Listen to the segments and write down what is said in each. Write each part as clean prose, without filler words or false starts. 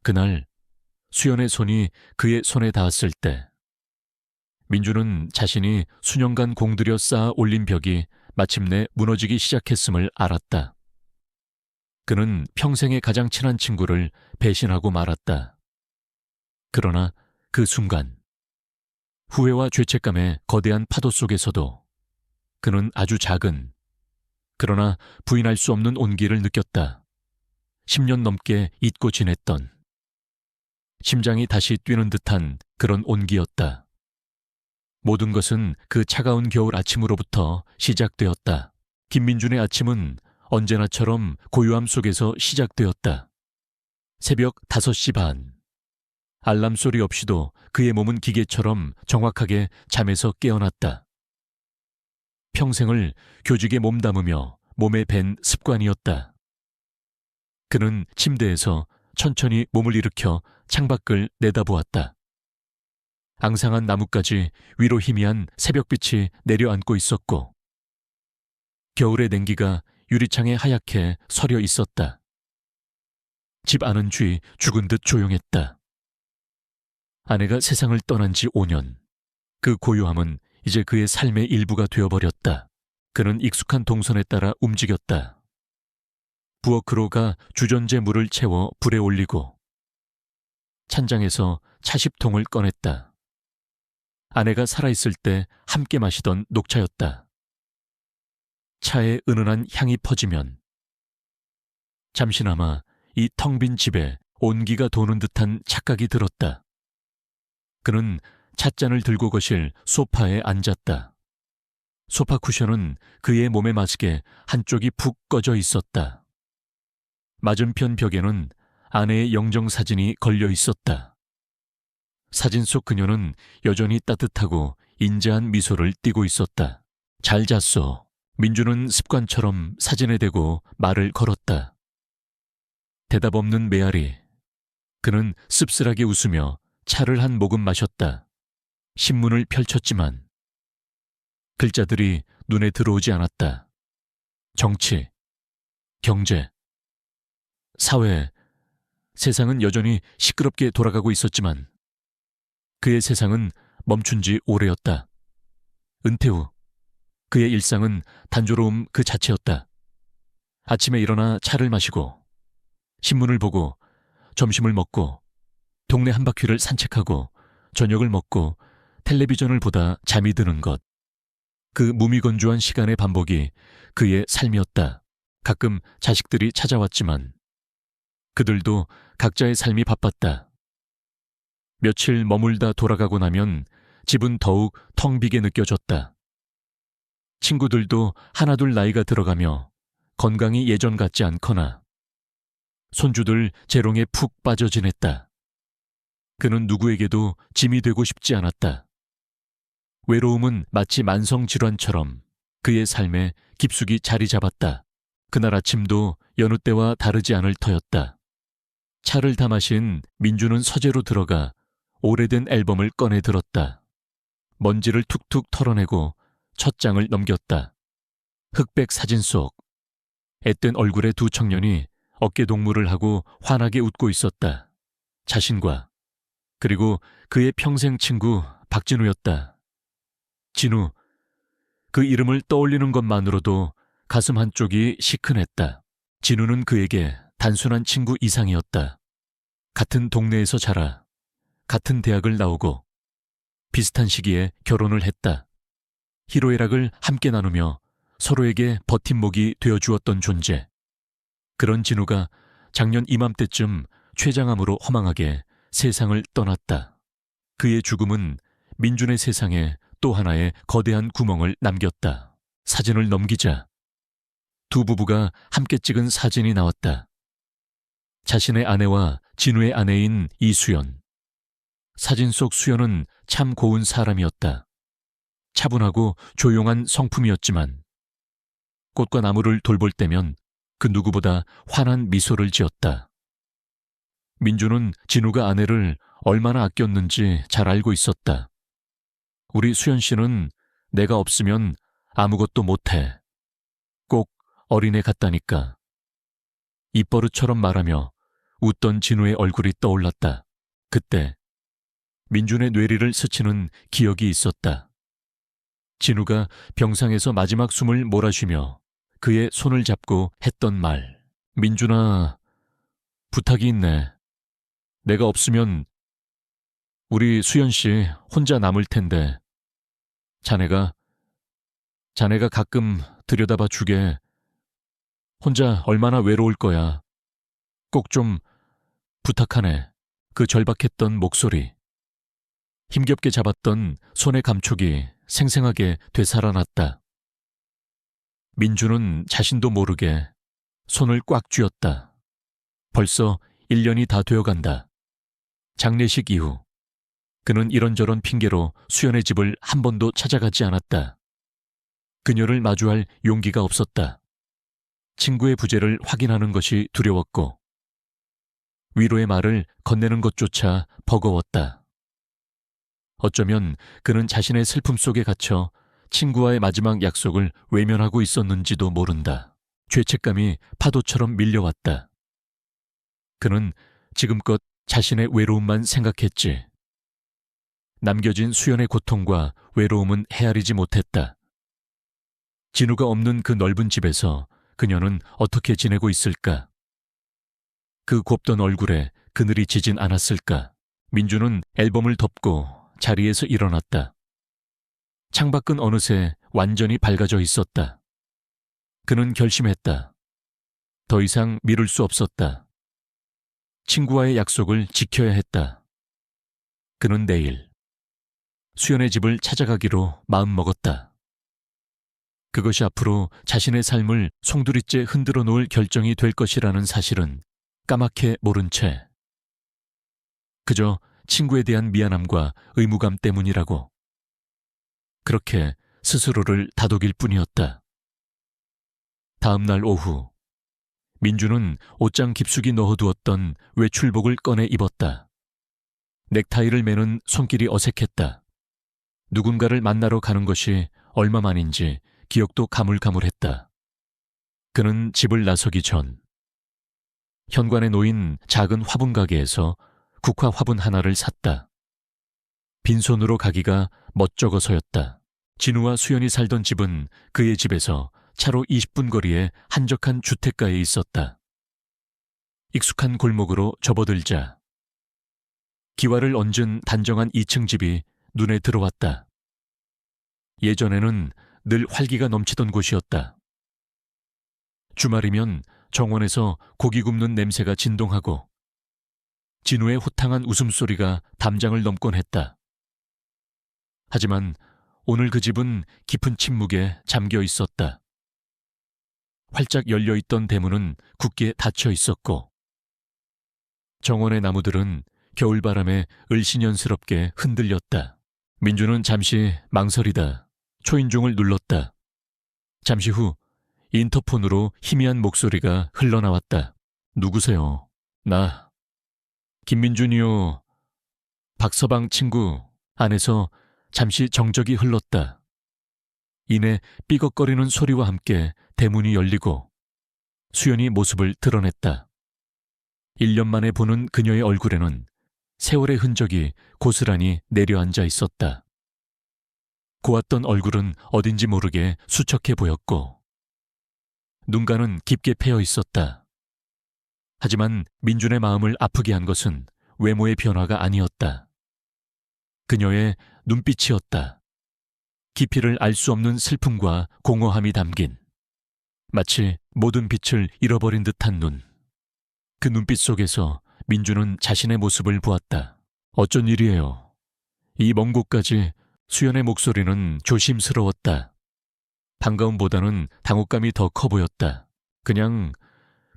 그날 수연의 손이 그의 손에 닿았을 때 민주는 자신이 수년간 공들여 쌓아 올린 벽이 마침내 무너지기 시작했음을 알았다. 그는 평생의 가장 친한 친구를 배신하고 말았다. 그러나 그 순간 후회와 죄책감의 거대한 파도 속에서도 그는 아주 작은, 그러나 부인할 수 없는 온기를 느꼈다. 10년 넘게 잊고 지냈던, 심장이 다시 뛰는 듯한 그런 온기였다. 모든 것은 그 차가운 겨울 아침으로부터 시작되었다. 김민준의 아침은 언제나처럼 고요함 속에서 시작되었다. 새벽 5시 반. 알람 소리 없이도 그의 몸은 기계처럼 정확하게 잠에서 깨어났다. 평생을 교직에 몸담으며 몸에 밴 습관이었다. 그는 침대에서 천천히 몸을 일으켜 창밖을 내다보았다. 앙상한 나뭇가지 위로 희미한 새벽빛이 내려앉고 있었고 겨울의 냉기가 유리창에 하얗게 서려 있었다. 집 안은 쥐 죽은 듯 조용했다. 아내가 세상을 떠난 지 5년. 그 고요함은 이제 그의 삶의 일부가 되어버렸다. 그는 익숙한 동선에 따라 움직였다. 부엌으로 가 주전제 물을 채워 불에 올리고 찬장에서 차십통을 꺼냈다. 아내가 살아있을 때 함께 마시던 녹차였다. 차의 은은한 향이 퍼지면 잠시나마 이 텅 빈 집에 온기가 도는 듯한 착각이 들었다. 그는 찻잔을 들고 거실 소파에 앉았다. 소파 쿠션은 그의 몸에 맞게 한쪽이 푹 꺼져 있었다. 맞은편 벽에는 아내의 영정사진이 걸려 있었다. 사진 속 그녀는 여전히 따뜻하고 인자한 미소를 띠고 있었다. 잘 잤소. 민주는 습관처럼 사진에 대고 말을 걸었다. 대답 없는 메아리. 그는 씁쓸하게 웃으며 차를 한 모금 마셨다. 신문을 펼쳤지만 글자들이 눈에 들어오지 않았다. 정치, 경제, 사회, 세상은 여전히 시끄럽게 돌아가고 있었지만 그의 세상은 멈춘 지 오래였다. 은퇴 후 그의 일상은 단조로움 그 자체였다. 아침에 일어나 차를 마시고 신문을 보고 점심을 먹고 동네 한 바퀴를 산책하고 저녁을 먹고 텔레비전을 보다 잠이 드는 것. 그 무미건조한 시간의 반복이 그의 삶이었다. 가끔 자식들이 찾아왔지만 그들도 각자의 삶이 바빴다. 며칠 머물다 돌아가고 나면 집은 더욱 텅 비게 느껴졌다. 친구들도 하나둘 나이가 들어가며 건강이 예전 같지 않거나 손주들 재롱에 푹 빠져 지냈다. 그는 누구에게도 짐이 되고 싶지 않았다. 외로움은 마치 만성질환처럼 그의 삶에 깊숙이 자리 잡았다. 그날 아침도 여느 때와 다르지 않을 터였다. 차를 다 마신 민주는 서재로 들어가 오래된 앨범을 꺼내 들었다. 먼지를 툭툭 털어내고 첫 장을 넘겼다. 흑백 사진 속 앳된 얼굴의 두 청년이 어깨동무를 하고 환하게 웃고 있었다. 자신과 그리고 그의 평생 친구 박진우였다. 진우, 그 이름을 떠올리는 것만으로도 가슴 한쪽이 시큰했다. 진우는 그에게 단순한 친구 이상이었다. 같은 동네에서 자라 같은 대학을 나오고 비슷한 시기에 결혼을 했다. 희로애락을 함께 나누며 서로에게 버팀목이 되어주었던 존재. 그런 진우가 작년 이맘때쯤 췌장암으로 허망하게 세상을 떠났다. 그의 죽음은 민준의 세상에 또 하나의 거대한 구멍을 남겼다. 사진을 넘기자 두 부부가 함께 찍은 사진이 나왔다. 자신의 아내와 진우의 아내인 이수연. 사진 속 수연은 참 고운 사람이었다. 차분하고 조용한 성품이었지만 꽃과 나무를 돌볼 때면 그 누구보다 환한 미소를 지었다. 민주는 진우가 아내를 얼마나 아꼈는지 잘 알고 있었다. 우리 수연 씨는 내가 없으면 아무것도 못해. 꼭 어린애 같다니까. 입버릇처럼 말하며 웃던 진우의 얼굴이 떠올랐다. 그때 민준의 뇌리를 스치는 기억이 있었다. 진우가 병상에서 마지막 숨을 몰아쉬며 그의 손을 잡고 했던 말. 민준아, 부탁이 있네. 내가 없으면 우리 수연 씨 혼자 남을 텐데 자네가 가끔 들여다봐 주게. 혼자 얼마나 외로울 거야. 꼭 좀 부탁하네. 그 절박했던 목소리. 힘겹게 잡았던 손의 감촉이 생생하게 되살아났다. 민주는 자신도 모르게 손을 꽉 쥐었다. 벌써 1년이 다 되어간다. 장례식 이후 그는 이런저런 핑계로 수연의 집을 한 번도 찾아가지 않았다. 그녀를 마주할 용기가 없었다. 친구의 부재를 확인하는 것이 두려웠고 위로의 말을 건네는 것조차 버거웠다. 어쩌면 그는 자신의 슬픔 속에 갇혀 친구와의 마지막 약속을 외면하고 있었는지도 모른다. 죄책감이 파도처럼 밀려왔다. 그는 지금껏 자신의 외로움만 생각했지. 남겨진 수연의 고통과 외로움은 헤아리지 못했다. 진우가 없는 그 넓은 집에서 그녀는 어떻게 지내고 있을까? 그 곱던 얼굴에 그늘이 지진 않았을까? 민주는 앨범을 덮고 자리에서 일어났다. 창밖은 어느새 완전히 밝아져 있었다. 그는 결심했다. 더 이상 미룰 수 없었다. 친구와의 약속을 지켜야 했다. 그는 내일 수연의 집을 찾아가기로 마음먹었다. 그것이 앞으로 자신의 삶을 송두리째 흔들어 놓을 결정이 될 것이라는 사실은 까맣게 모른 채 그저 친구에 대한 미안함과 의무감 때문이라고 그렇게 스스로를 다독일 뿐이었다. 다음 날 오후 민주는 옷장 깊숙이 넣어두었던 외출복을 꺼내 입었다. 넥타이를 매는 손길이 어색했다. 누군가를 만나러 가는 것이 얼마만인지 기억도 가물가물했다. 그는 집을 나서기 전 현관에 놓인 작은 화분 가게에서 국화 화분 하나를 샀다. 빈손으로 가기가 멋쩍어서였다. 진우와 수연이 살던 집은 그의 집에서 차로 20분 거리의 한적한 주택가에 있었다. 익숙한 골목으로 접어들자 기와를 얹은 단정한 2층 집이 눈에 들어왔다. 예전에는 늘 활기가 넘치던 곳이었다. 주말이면 정원에서 고기 굽는 냄새가 진동하고 진우의 호탕한 웃음소리가 담장을 넘곤 했다. 하지만 오늘 그 집은 깊은 침묵에 잠겨 있었다. 활짝 열려있던 대문은 굳게 닫혀 있었고 정원의 나무들은 겨울바람에 을씨년스럽게 흔들렸다. 민주는 잠시 망설이다 초인종을 눌렀다. 잠시 후 인터폰으로 희미한 목소리가 흘러나왔다. 누구세요? 나 김민준이요. 박서방 친구. 안에서 잠시 정적이 흘렀다. 이내 삐걱거리는 소리와 함께 대문이 열리고 수연이 모습을 드러냈다. 1년 만에 보는 그녀의 얼굴에는 세월의 흔적이 고스란히 내려앉아 있었다. 고왔던 얼굴은 어딘지 모르게 수척해 보였고 눈가는 깊게 패여 있었다. 하지만 민준의 마음을 아프게 한 것은 외모의 변화가 아니었다. 그녀의 눈빛이었다. 깊이를 알 수 없는 슬픔과 공허함이 담긴 마치 모든 빛을 잃어버린 듯한 눈. 그 눈빛 속에서 민주는 자신의 모습을 보았다. 어쩐 일이에요? 이 먼 곳까지. 수연의 목소리는 조심스러웠다. 반가움보다는 당혹감이 더 커 보였다. 그냥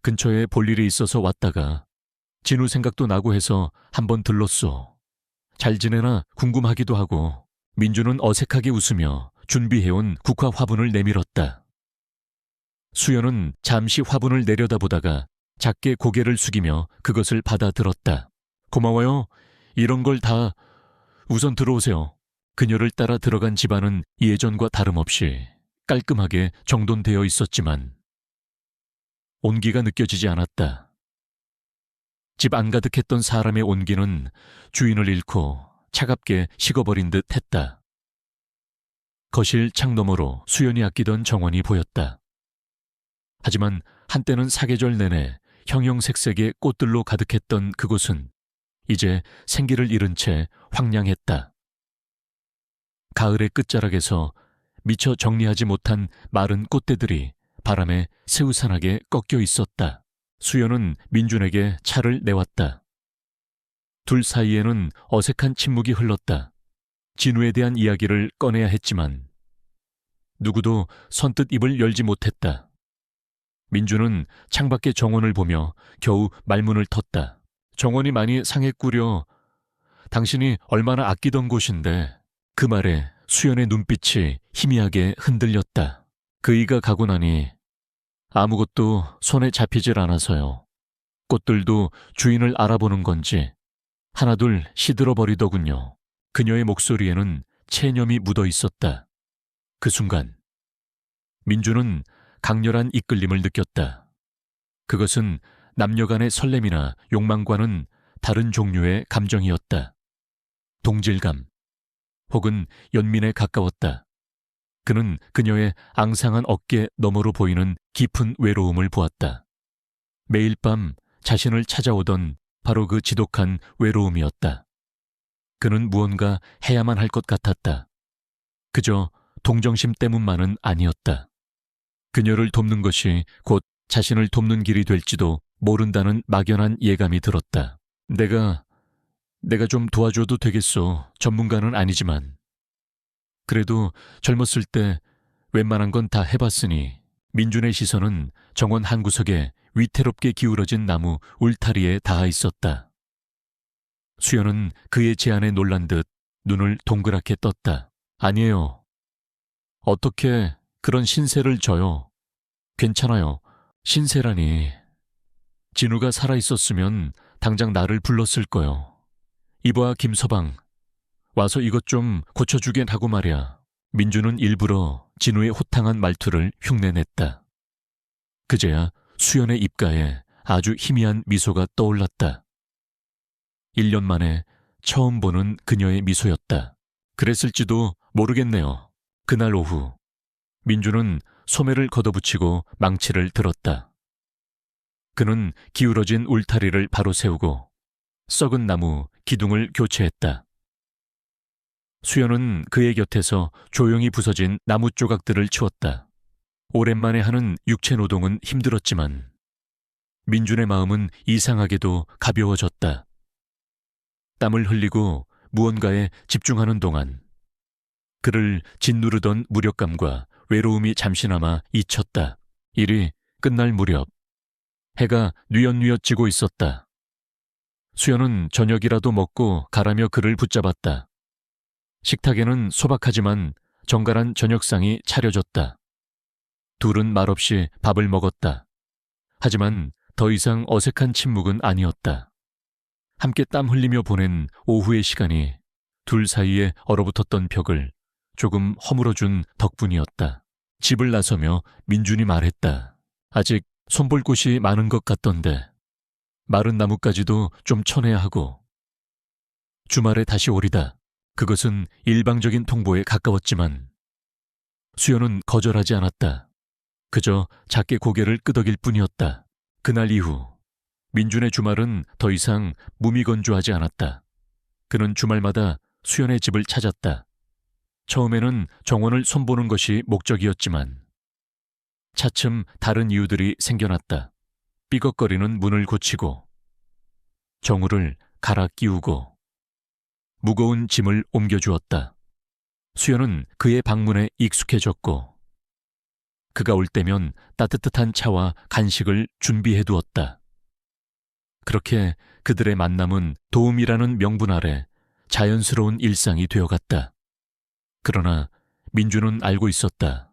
근처에 볼 일이 있어서 왔다가 진우 생각도 나고 해서 한번 들렀소. 잘 지내나 궁금하기도 하고. 민주는 어색하게 웃으며 준비해온 국화 화분을 내밀었다. 수연은 잠시 화분을 내려다보다가 작게 고개를 숙이며 그것을 받아들었다. 고마워요. 이런 걸 다. 우선 들어오세요. 그녀를 따라 들어간 집안은 예전과 다름없이 깔끔하게 정돈되어 있었지만 온기가 느껴지지 않았다. 집 안 가득했던 사람의 온기는 주인을 잃고 차갑게 식어버린 듯 했다. 거실 창너머로 수연이 아끼던 정원이 보였다. 하지만 한때는 사계절 내내 형형색색의 꽃들로 가득했던 그곳은 이제 생기를 잃은 채 황량했다. 가을의 끝자락에서 미처 정리하지 못한 마른 꽃대들이 바람에 새우산하게 꺾여 있었다. 수연은 민준에게 차를 내왔다. 둘 사이에는 어색한 침묵이 흘렀다. 진우에 대한 이야기를 꺼내야 했지만 누구도 선뜻 입을 열지 못했다. 민준은 창밖의 정원을 보며 겨우 말문을 텄다. 정원이 많이 상했구려. 당신이 얼마나 아끼던 곳인데. 그 말에 수연의 눈빛이 희미하게 흔들렸다. 그이가 가고 나니 아무것도 손에 잡히질 않아서요. 꽃들도 주인을 알아보는 건지 하나둘 시들어버리더군요. 그녀의 목소리에는 체념이 묻어 있었다. 그 순간 민주는 강렬한 이끌림을 느꼈다. 그것은 남녀 간의 설렘이나 욕망과는 다른 종류의 감정이었다. 동질감 혹은 연민에 가까웠다. 그는 그녀의 앙상한 어깨 너머로 보이는 깊은 외로움을 보았다. 매일 밤 자신을 찾아오던 바로 그 지독한 외로움이었다. 그는 무언가 해야만 할 것 같았다. 그저 동정심 때문만은 아니었다. 그녀를 돕는 것이 곧 자신을 돕는 길이 될지도 모른다는 막연한 예감이 들었다. 내가 좀 도와줘도 되겠소. 전문가는 아니지만. 그래도 젊었을 때 웬만한 건 다 해봤으니. 민준의 시선은 정원 한 구석에 위태롭게 기울어진 나무 울타리에 닿아 있었다. 수연은 그의 제안에 놀란 듯 눈을 동그랗게 떴다. 아니에요. 어떻게 그런 신세를 져요. 괜찮아요. 신세라니. 진우가 살아있었으면 당장 나를 불렀을 거요. 이봐 김서방. 와서 이것 좀 고쳐주겐 하고 말이야. 민주는 일부러 진우의 호탕한 말투를 흉내냈다. 그제야 수연의 입가에 아주 희미한 미소가 떠올랐다. 1년 만에 처음 보는 그녀의 미소였다. 그랬을지도 모르겠네요. 그날 오후 민주는 소매를 걷어붙이고 망치를 들었다. 그는 기울어진 울타리를 바로 세우고 썩은 나무 기둥을 교체했다. 수연은 그의 곁에서 조용히 부서진 나무 조각들을 치웠다. 오랜만에 하는 육체 노동은 힘들었지만 민준의 마음은 이상하게도 가벼워졌다. 땀을 흘리고 무언가에 집중하는 동안 그를 짓누르던 무력감과 외로움이 잠시나마 잊혔다. 일이 끝날 무렵 해가 뉘엿뉘엿 지고 있었다. 수연은 저녁이라도 먹고 가라며 그를 붙잡았다. 식탁에는 소박하지만 정갈한 저녁상이 차려졌다. 둘은 말없이 밥을 먹었다. 하지만 더 이상 어색한 침묵은 아니었다. 함께 땀 흘리며 보낸 오후의 시간이 둘 사이에 얼어붙었던 벽을 조금 허물어준 덕분이었다. 집을 나서며 민준이 말했다. 아직 손볼 곳이 많은 것 같던데 마른 나무까지도 좀 쳐내야 하고. 주말에 다시 오리다. 그것은 일방적인 통보에 가까웠지만 수연은 거절하지 않았다. 그저 작게 고개를 끄덕일 뿐이었다. 그날 이후 민준의 주말은 더 이상 무미건조하지 않았다. 그는 주말마다 수연의 집을 찾았다. 처음에는 정원을 손보는 것이 목적이었지만 차츰 다른 이유들이 생겨났다. 삐걱거리는 문을 고치고 정우를 갈아 끼우고 무거운 짐을 옮겨주었다. 수연은 그의 방문에 익숙해졌고 그가 올 때면 따뜻한 차와 간식을 준비해두었다. 그렇게 그들의 만남은 도움이라는 명분 아래 자연스러운 일상이 되어갔다. 그러나 민주는 알고 있었다.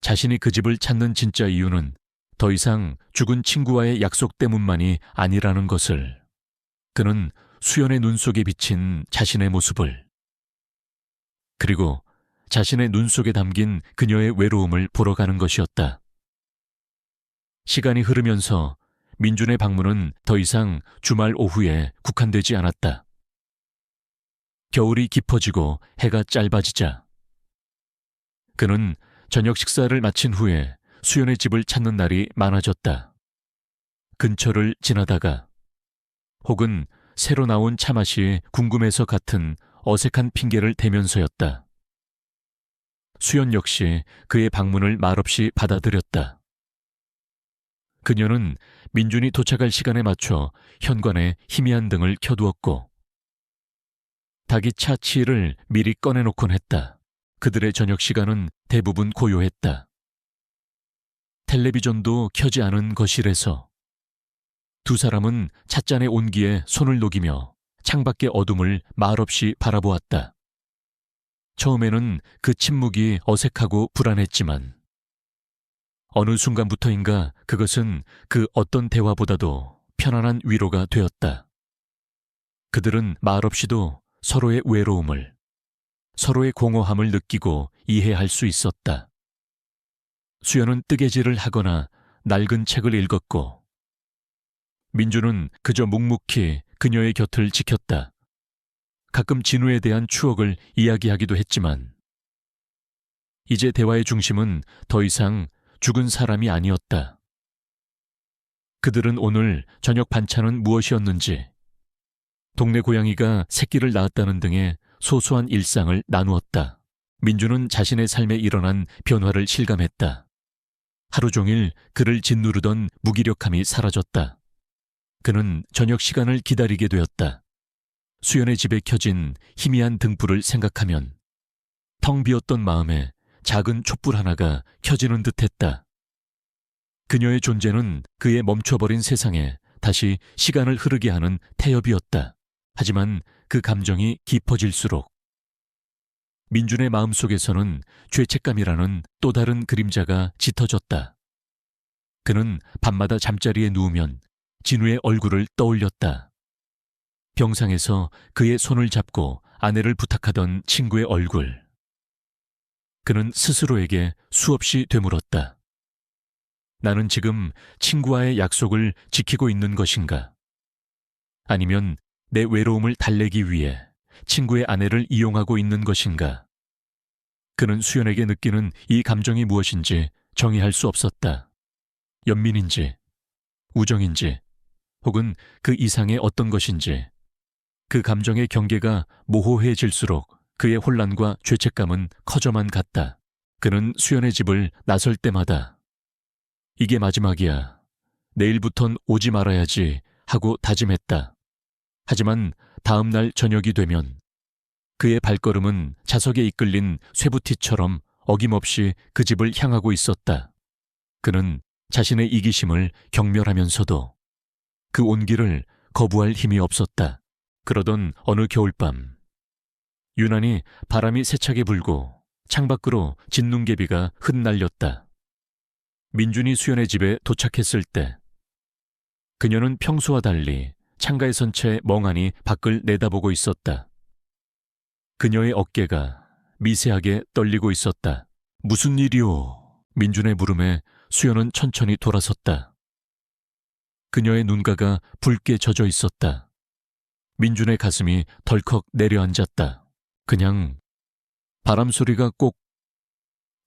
자신이 그 집을 찾는 진짜 이유는 더 이상 죽은 친구와의 약속 때문만이 아니라는 것을. 그는 수연의 눈 속에 비친 자신의 모습을 그리고 자신의 눈 속에 담긴 그녀의 외로움을 보러 가는 것이었다. 시간이 흐르면서 민준의 방문은 더 이상 주말 오후에 국한되지 않았다. 겨울이 깊어지고 해가 짧아지자 그는 저녁 식사를 마친 후에 수연의 집을 찾는 날이 많아졌다. 근처를 지나다가 혹은 새로 나온 차 맛이 궁금해서 같은 어색한 핑계를 대면서였다. 수연 역시 그의 방문을 말없이 받아들였다. 그녀는 민준이 도착할 시간에 맞춰 현관에 희미한 등을 켜두었고 닭이 차 치를 미리 꺼내놓곤 했다. 그들의 저녁 시간은 대부분 고요했다. 텔레비전도 켜지 않은 거실에서 두 사람은 찻잔의 온기에 손을 녹이며 창밖의 어둠을 말없이 바라보았다. 처음에는 그 침묵이 어색하고 불안했지만 어느 순간부터인가 그것은 그 어떤 대화보다도 편안한 위로가 되었다. 그들은 말없이도 서로의 외로움을, 서로의 공허함을 느끼고 이해할 수 있었다. 수연은 뜨개질을 하거나 낡은 책을 읽었고 민주는 그저 묵묵히 그녀의 곁을 지켰다. 가끔 진우에 대한 추억을 이야기하기도 했지만 이제 대화의 중심은 더 이상 죽은 사람이 아니었다. 그들은 오늘 저녁 반찬은 무엇이었는지, 동네 고양이가 새끼를 낳았다는 등의 소소한 일상을 나누었다. 민주는 자신의 삶에 일어난 변화를 실감했다. 하루 종일 그를 짓누르던 무기력함이 사라졌다. 그는 저녁 시간을 기다리게 되었다. 수연의 집에 켜진 희미한 등불을 생각하면 텅 비었던 마음에 작은 촛불 하나가 켜지는 듯했다. 그녀의 존재는 그의 멈춰버린 세상에 다시 시간을 흐르게 하는 태엽이었다. 하지만 그 감정이 깊어질수록 민준의 마음속에서는 죄책감이라는 또 다른 그림자가 짙어졌다. 그는 밤마다 잠자리에 누우면 진우의 얼굴을 떠올렸다. 병상에서 그의 손을 잡고 아내를 부탁하던 친구의 얼굴. 그는 스스로에게 수없이 되물었다. 나는 지금 친구와의 약속을 지키고 있는 것인가? 아니면 내 외로움을 달래기 위해 친구의 아내를 이용하고 있는 것인가? 그는 수연에게 느끼는 이 감정이 무엇인지 정의할 수 없었다. 연민인지, 우정인지, 혹은 그 이상의 어떤 것인지. 그 감정의 경계가 모호해질수록 그의 혼란과 죄책감은 커져만 갔다. 그는 수연의 집을 나설 때마다 이게 마지막이야. 내일부턴 오지 말아야지 하고 다짐했다. 하지만 다음 날 저녁이 되면 그의 발걸음은 자석에 이끌린 쇠부티처럼 어김없이 그 집을 향하고 있었다. 그는 자신의 이기심을 경멸하면서도 그 온기를 거부할 힘이 없었다. 그러던 어느 겨울밤, 유난히 바람이 세차게 불고 창밖으로 진눈개비가 흩날렸다. 민준이 수연의 집에 도착했을 때 그녀는 평소와 달리 창가에 선 채 멍하니 밖을 내다보고 있었다. 그녀의 어깨가 미세하게 떨리고 있었다. 무슨 일이오? 민준의 물음에 수연은 천천히 돌아섰다. 그녀의 눈가가 붉게 젖어 있었다. 민준의 가슴이 덜컥 내려앉았다. 그냥 바람 소리가 꼭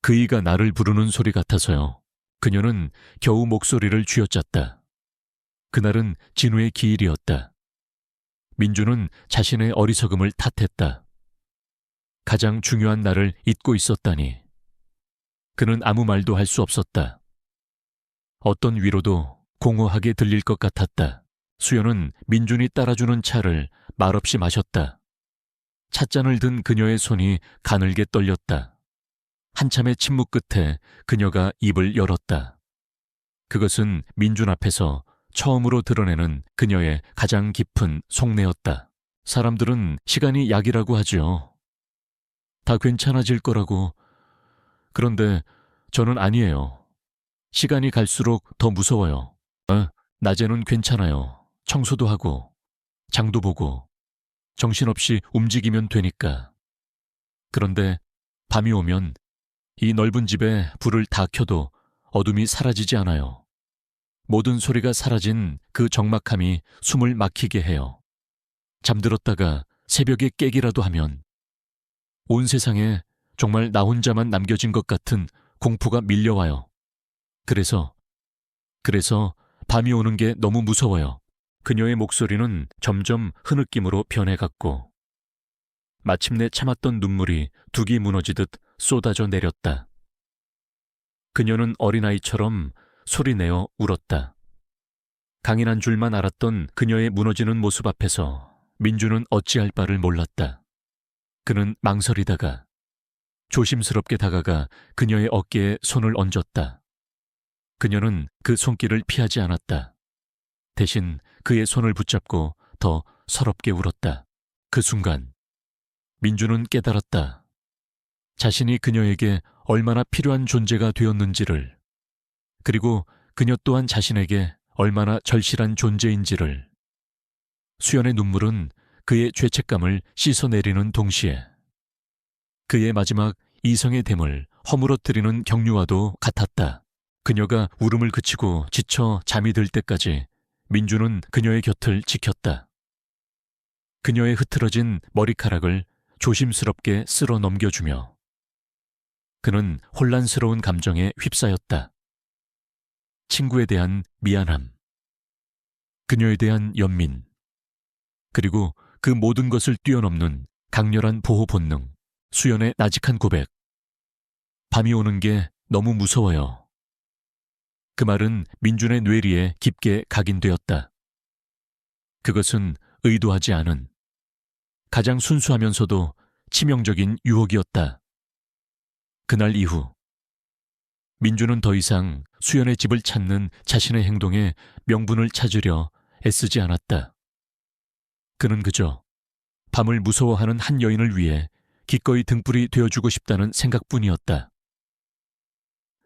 그이가 나를 부르는 소리 같아서요. 그녀는 겨우 목소리를 쥐어짰다. 그날은 진우의 기일이었다. 민준은 자신의 어리석음을 탓했다. 가장 중요한 날을 잊고 있었다니. 그는 아무 말도 할 수 없었다. 어떤 위로도 공허하게 들릴 것 같았다. 수연은 민준이 따라주는 차를 말없이 마셨다. 찻잔을 든 그녀의 손이 가늘게 떨렸다. 한참의 침묵 끝에 그녀가 입을 열었다. 그것은 민준 앞에서 처음으로 드러내는 그녀의 가장 깊은 속내였다. 사람들은 시간이 약이라고 하죠. 다 괜찮아질 거라고. 그런데 저는 아니에요. 시간이 갈수록 더 무서워요. 낮에는 괜찮아요. 청소도 하고 장도 보고 정신없이 움직이면 되니까. 그런데 밤이 오면 이 넓은 집에 불을 다 켜도 어둠이 사라지지 않아요. 모든 소리가 사라진 그 적막함이 숨을 막히게 해요. 잠들었다가 새벽에 깨기라도 하면 온 세상에 정말 나 혼자만 남겨진 것 같은 공포가 밀려와요. 그래서 밤이 오는 게 너무 무서워요. 그녀의 목소리는 점점 흐느낌으로 변해갔고 마침내 참았던 눈물이 둑이 무너지듯 쏟아져 내렸다. 그녀는 어린아이처럼 소리내어 울었다. 강인한 줄만 알았던 그녀의 무너지는 모습 앞에서 민주는 어찌할 바를 몰랐다. 그는 망설이다가 조심스럽게 다가가 그녀의 어깨에 손을 얹었다. 그녀는 그 손길을 피하지 않았다. 대신 그의 손을 붙잡고 더 서럽게 울었다. 그 순간 민주는 깨달았다. 자신이 그녀에게 얼마나 필요한 존재가 되었는지를, 그리고 그녀 또한 자신에게 얼마나 절실한 존재인지를. 수연의 눈물은 그의 죄책감을 씻어내리는 동시에 그의 마지막 이성의 댐을 허물어뜨리는 경류와도 같았다. 그녀가 울음을 그치고 지쳐 잠이 들 때까지 민주는 그녀의 곁을 지켰다. 그녀의 흐트러진 머리카락을 조심스럽게 쓸어 넘겨주며 그는 혼란스러운 감정에 휩싸였다. 친구에 대한 미안함, 그녀에 대한 연민, 그리고 그 모든 것을 뛰어넘는 강렬한 보호 본능, 수연의 나직한 고백. 밤이 오는 게 너무 무서워요. 그 말은 민준의 뇌리에 깊게 각인되었다. 그것은 의도하지 않은, 가장 순수하면서도 치명적인 유혹이었다. 그날 이후 민주는 더 이상 수연의 집을 찾는 자신의 행동에 명분을 찾으려 애쓰지 않았다. 그는 그저 밤을 무서워하는 한 여인을 위해 기꺼이 등불이 되어주고 싶다는 생각뿐이었다.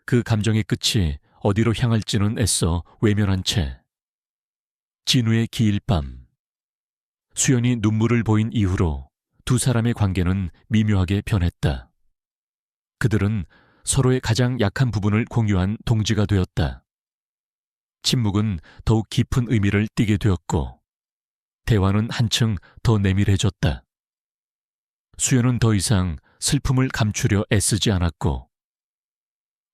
그 감정의 끝이 어디로 향할지는 애써 외면한 채 진우의 기일 밤, 수연이 눈물을 보인 이후로 두 사람의 관계는 미묘하게 변했다. 그들은 서로의 가장 약한 부분을 공유한 동지가 되었다. 침묵은 더욱 깊은 의미를 띠게 되었고 대화는 한층 더 내밀해졌다. 수연은 더 이상 슬픔을 감추려 애쓰지 않았고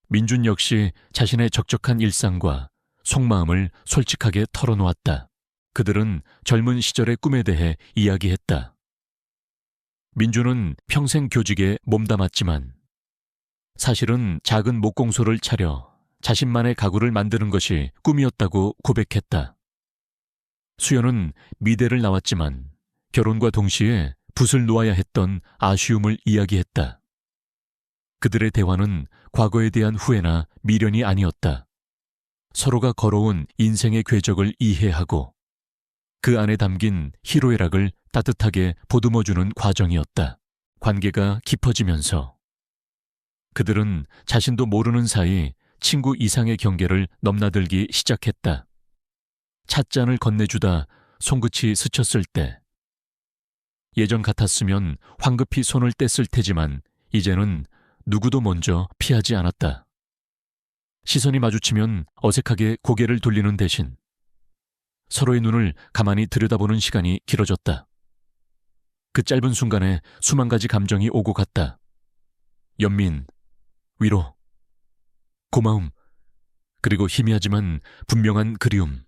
민준 역시 자신의 적적한 일상과 속마음을 솔직하게 털어놓았다. 그들은 젊은 시절의 꿈에 대해 이야기했다. 민준은 평생 교직에 몸담았지만 사실은 작은 목공소를 차려 자신만의 가구를 만드는 것이 꿈이었다고 고백했다. 수연은 미대를 나왔지만 결혼과 동시에 붓을 놓아야 했던 아쉬움을 이야기했다. 그들의 대화는 과거에 대한 후회나 미련이 아니었다. 서로가 걸어온 인생의 궤적을 이해하고 그 안에 담긴 희로애락을 따뜻하게 보듬어주는 과정이었다. 관계가 깊어지면서 그들은 자신도 모르는 사이 친구 이상의 경계를 넘나들기 시작했다. 찻잔을 건네주다 손끝이 스쳤을 때 예전 같았으면 황급히 손을 뗐을 테지만 이제는 누구도 먼저 피하지 않았다. 시선이 마주치면 어색하게 고개를 돌리는 대신 서로의 눈을 가만히 들여다보는 시간이 길어졌다. 그 짧은 순간에 수만 가지 감정이 오고 갔다. 연민, 위로, 고마움, 그리고 희미하지만 분명한 그리움.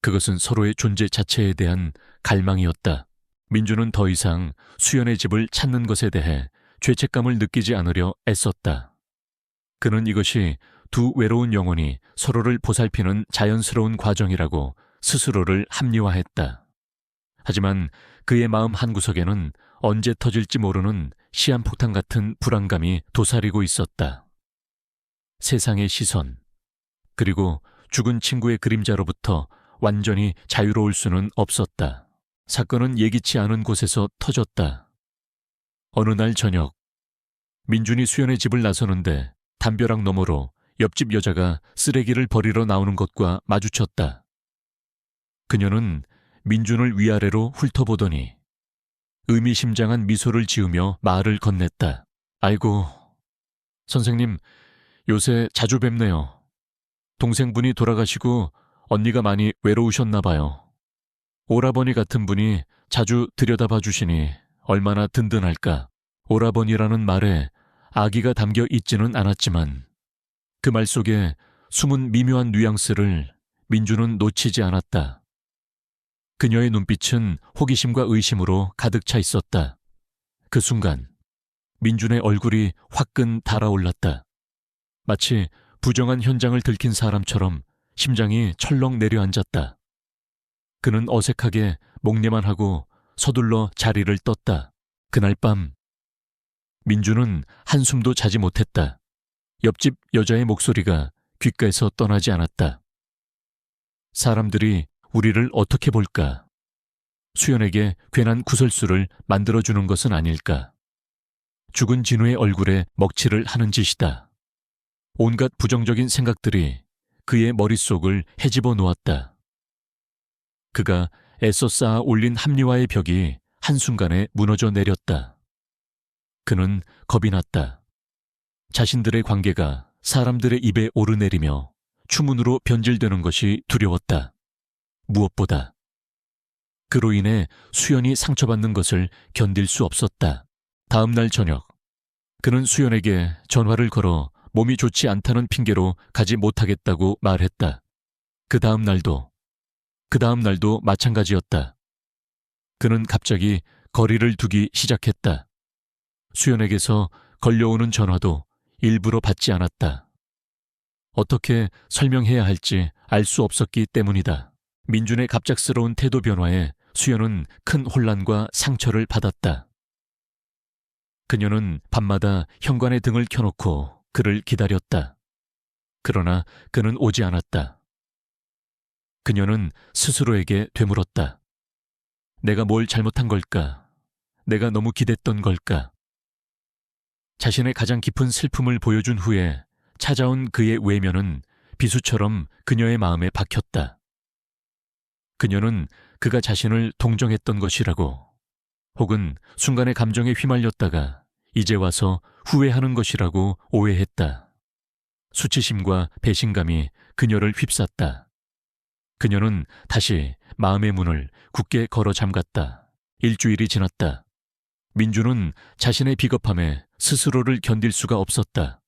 그것은 서로의 존재 자체에 대한 갈망이었다. 민주는 더 이상 수연의 집을 찾는 것에 대해 죄책감을 느끼지 않으려 애썼다. 그는 이것이 두 외로운 영혼이 서로를 보살피는 자연스러운 과정이라고 스스로를 합리화했다. 하지만 그의 마음 한구석에는 언제 터질지 모르는 시한폭탄 같은 불안감이 도사리고 있었다. 세상의 시선, 그리고 죽은 친구의 그림자로부터 완전히 자유로울 수는 없었다. 사건은 예기치 않은 곳에서 터졌다. 어느 날 저녁, 민준이 수연의 집을 나서는데 담벼락 너머로 옆집 여자가 쓰레기를 버리러 나오는 것과 마주쳤다. 그녀는 민준을 위아래로 훑어보더니 의미심장한 미소를 지으며 말을 건넸다. 아이고, 선생님, 요새 자주 뵙네요. 동생분이 돌아가시고 언니가 많이 외로우셨나 봐요. 오라버니 같은 분이 자주 들여다봐 주시니 얼마나 든든할까. 오라버니라는 말에 아기가 담겨 있지는 않았지만 그 말 속에 숨은 미묘한 뉘앙스를 민주는 놓치지 않았다. 그녀의 눈빛은 호기심과 의심으로 가득 차 있었다. 그 순간 민준의 얼굴이 화끈 달아올랐다. 마치 부정한 현장을 들킨 사람처럼 심장이 철렁 내려앉았다. 그는 어색하게 목례만 하고 서둘러 자리를 떴다. 그날 밤 민주는 한숨도 자지 못했다. 옆집 여자의 목소리가 귓가에서 떠나지 않았다. 사람들이 우리를 어떻게 볼까? 수연에게 괜한 구설수를 만들어주는 것은 아닐까? 죽은 진우의 얼굴에 먹칠을 하는 짓이다. 온갖 부정적인 생각들이 그의 머릿속을 헤집어 놓았다. 그가 애써 쌓아 올린 합리화의 벽이 한순간에 무너져 내렸다. 그는 겁이 났다. 자신들의 관계가 사람들의 입에 오르내리며 추문으로 변질되는 것이 두려웠다. 무엇보다 그로 인해 수연이 상처받는 것을 견딜 수 없었다. 다음 날 저녁, 그는 수연에게 전화를 걸어 몸이 좋지 않다는 핑계로 가지 못하겠다고 말했다. 그 다음 날도 마찬가지였다. 그는 갑자기 거리를 두기 시작했다. 수연에게서 걸려오는 전화도 일부러 받지 않았다. 어떻게 설명해야 할지 알 수 없었기 때문이다. 민준의 갑작스러운 태도 변화에 수연은 큰 혼란과 상처를 받았다. 그녀는 밤마다 현관에 등을 켜놓고 그를 기다렸다. 그러나 그는 오지 않았다. 그녀는 스스로에게 되물었다. 내가 뭘 잘못한 걸까? 내가 너무 기댔던 걸까? 자신의 가장 깊은 슬픔을 보여준 후에 찾아온 그의 외면은 비수처럼 그녀의 마음에 박혔다. 그녀는 그가 자신을 동정했던 것이라고, 혹은 순간의 감정에 휘말렸다가 이제 와서 후회하는 것이라고 오해했다. 수치심과 배신감이 그녀를 휩쌌다. 그녀는 다시 마음의 문을 굳게 걸어 잠갔다. 일주일이 지났다. 민주는 자신의 비겁함에 스스로를 견딜 수가 없었다.